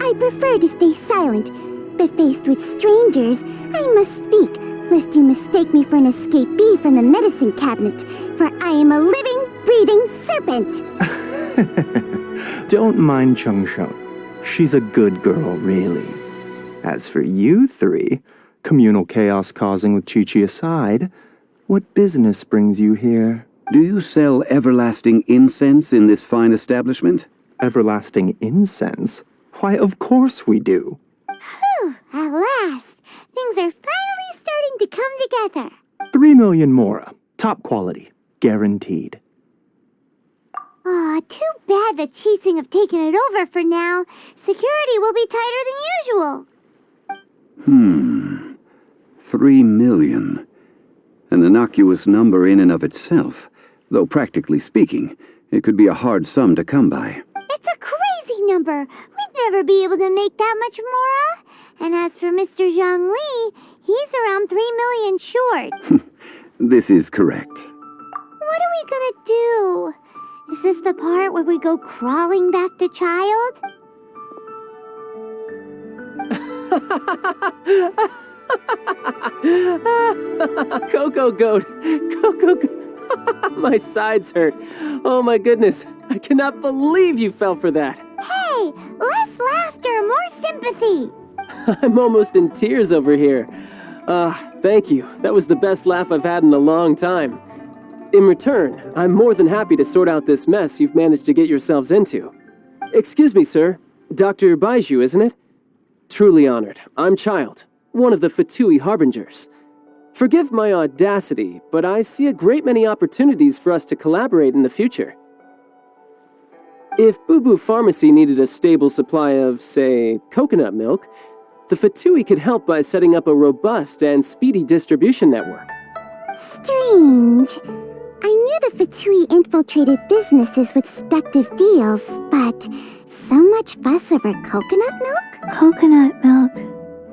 I prefer to stay silent. but faced with strangers, I must speak, lest you mistake me for an escapee from the medicine cabinet, for I am a living, breathing serpent. Don't mind Chung Sheng. She's a good girl, really. As for you three, communal chaos causing with Chi-Chi aside, what business brings you here? Do you sell everlasting incense in this fine establishment? Everlasting incense? Why, of course we do. Whew, at last, things are finally starting to come together. 3 million mora. Top quality. Guaranteed. Aw, too bad the Qixing have taken it over for now. Security will be tighter than usual. 3 million. An innocuous number in and of itself, though practically speaking, it could be a hard sum to come by. It's a crazy number. We'd never be able to make that much mora. And as for Mr. Zhang Li, he's around 3 million short. This is correct. What are we gonna do? Is this the part where we go crawling back to child? Coco Goat! Coco Goat! My sides hurt. Oh my goodness. I cannot believe you fell for that. Hey, less laughter, more sympathy. I'm almost in tears over here. Thank you. That was the best laugh I've had in a long time. In return, I'm more than happy to sort out this mess you've managed to get yourselves into. Excuse me, sir. Dr. Baiju, isn't it? Truly honored. I'm Child, one of the Fatui Harbingers. Forgive my audacity, but I see a great many opportunities for us to collaborate in the future. If Boo Boo Pharmacy needed a stable supply of, say, coconut milk, the Fatui could help by setting up a robust and speedy distribution network. Strange. I knew the Fatui infiltrated businesses with seductive deals, but so much fuss over coconut milk? Coconut milk.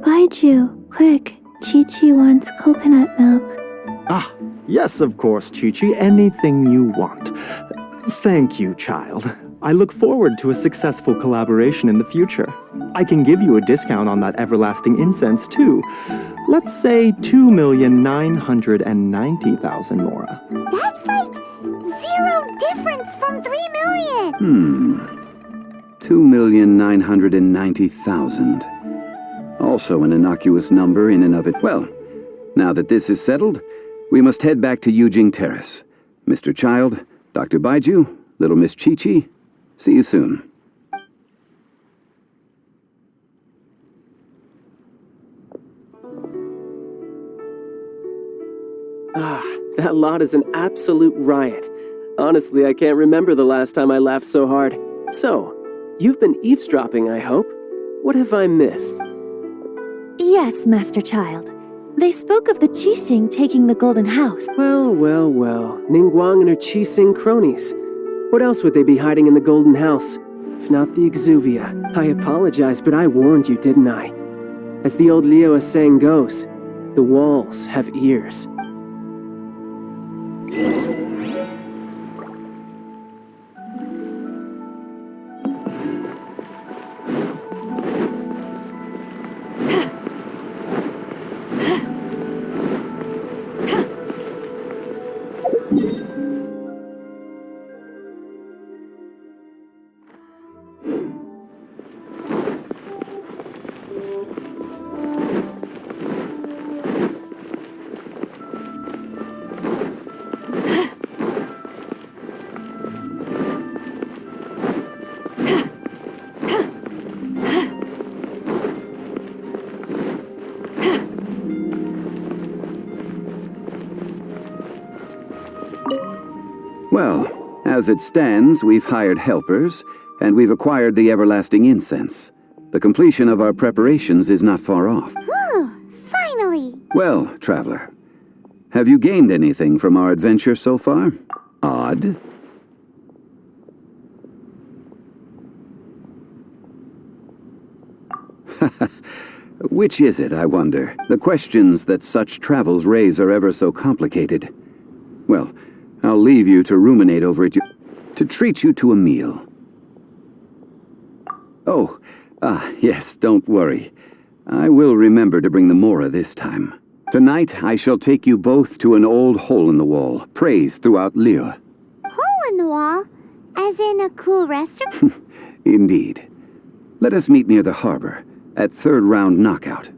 Baiju, quick. Chi-Chi wants coconut milk. Ah, yes, of course, Chi-Chi. Anything you want. Thank you, Child. I look forward to a successful collaboration in the future. I can give you a discount on that everlasting incense, too. Let's say 2,990,000 mora. That's like 0 difference from 3 million. 2,990,000. Also an innocuous number in and of it. Well, now that this is settled, we must head back to Yujing Terrace. Mr. Child, Dr. Baiju, little Miss Chi-Chi, see you soon. That lot is an absolute riot. Honestly, I can't remember the last time I laughed so hard. So, you've been eavesdropping, I hope? What have I missed? Yes, Master Child. They spoke of the Qixing taking the Golden House. Well. Ningguang and her Qixing cronies. What else would they be hiding in the Golden House? If not the Exuvia. I apologize, but I warned you, didn't I? As the old Liu saying goes, the walls have ears. Well, as it stands, we've hired helpers, and we've acquired the everlasting incense. The completion of our preparations is not far off. Whew, finally. Well, traveler, have you gained anything from our adventure so far? Odd. Which is it, I wonder? The questions that such travels raise are ever so complicated. Well, I'll leave you to ruminate over it, to treat you to a meal. Oh, yes, don't worry. I will remember to bring the Mora this time. Tonight, I shall take you both to an old hole in the wall, praised throughout Liyue. Hole in the wall? As in a cool restaurant? Indeed. Let us meet near the harbor, at third round knockout.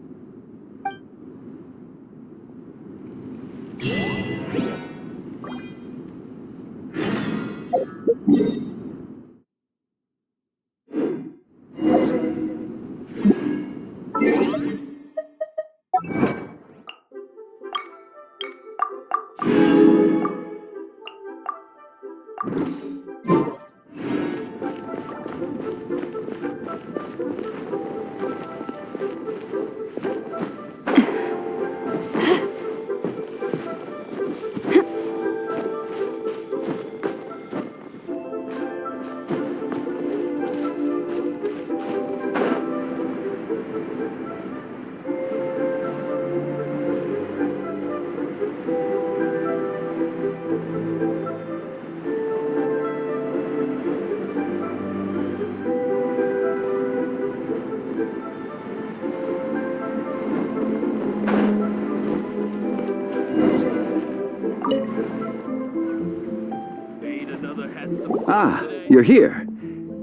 Ah, you're here.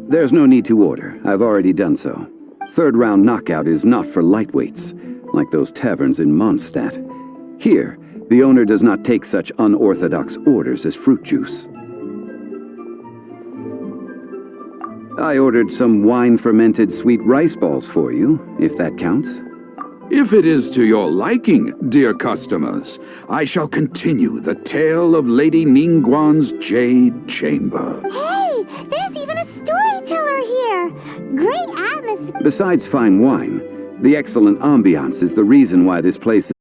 There's no need to order. I've already done so. Third round knockout is not for lightweights, like those taverns in Mondstadt. Here, the owner does not take such unorthodox orders as fruit juice. I ordered some wine-fermented sweet rice balls for you, if that counts. If it is to your liking, dear customers, I shall continue the tale of Lady Ningguang's Jade Chamber. Hey, there's even a storyteller here! Great atmosphere! Besides fine wine, the excellent ambiance is the reason why this place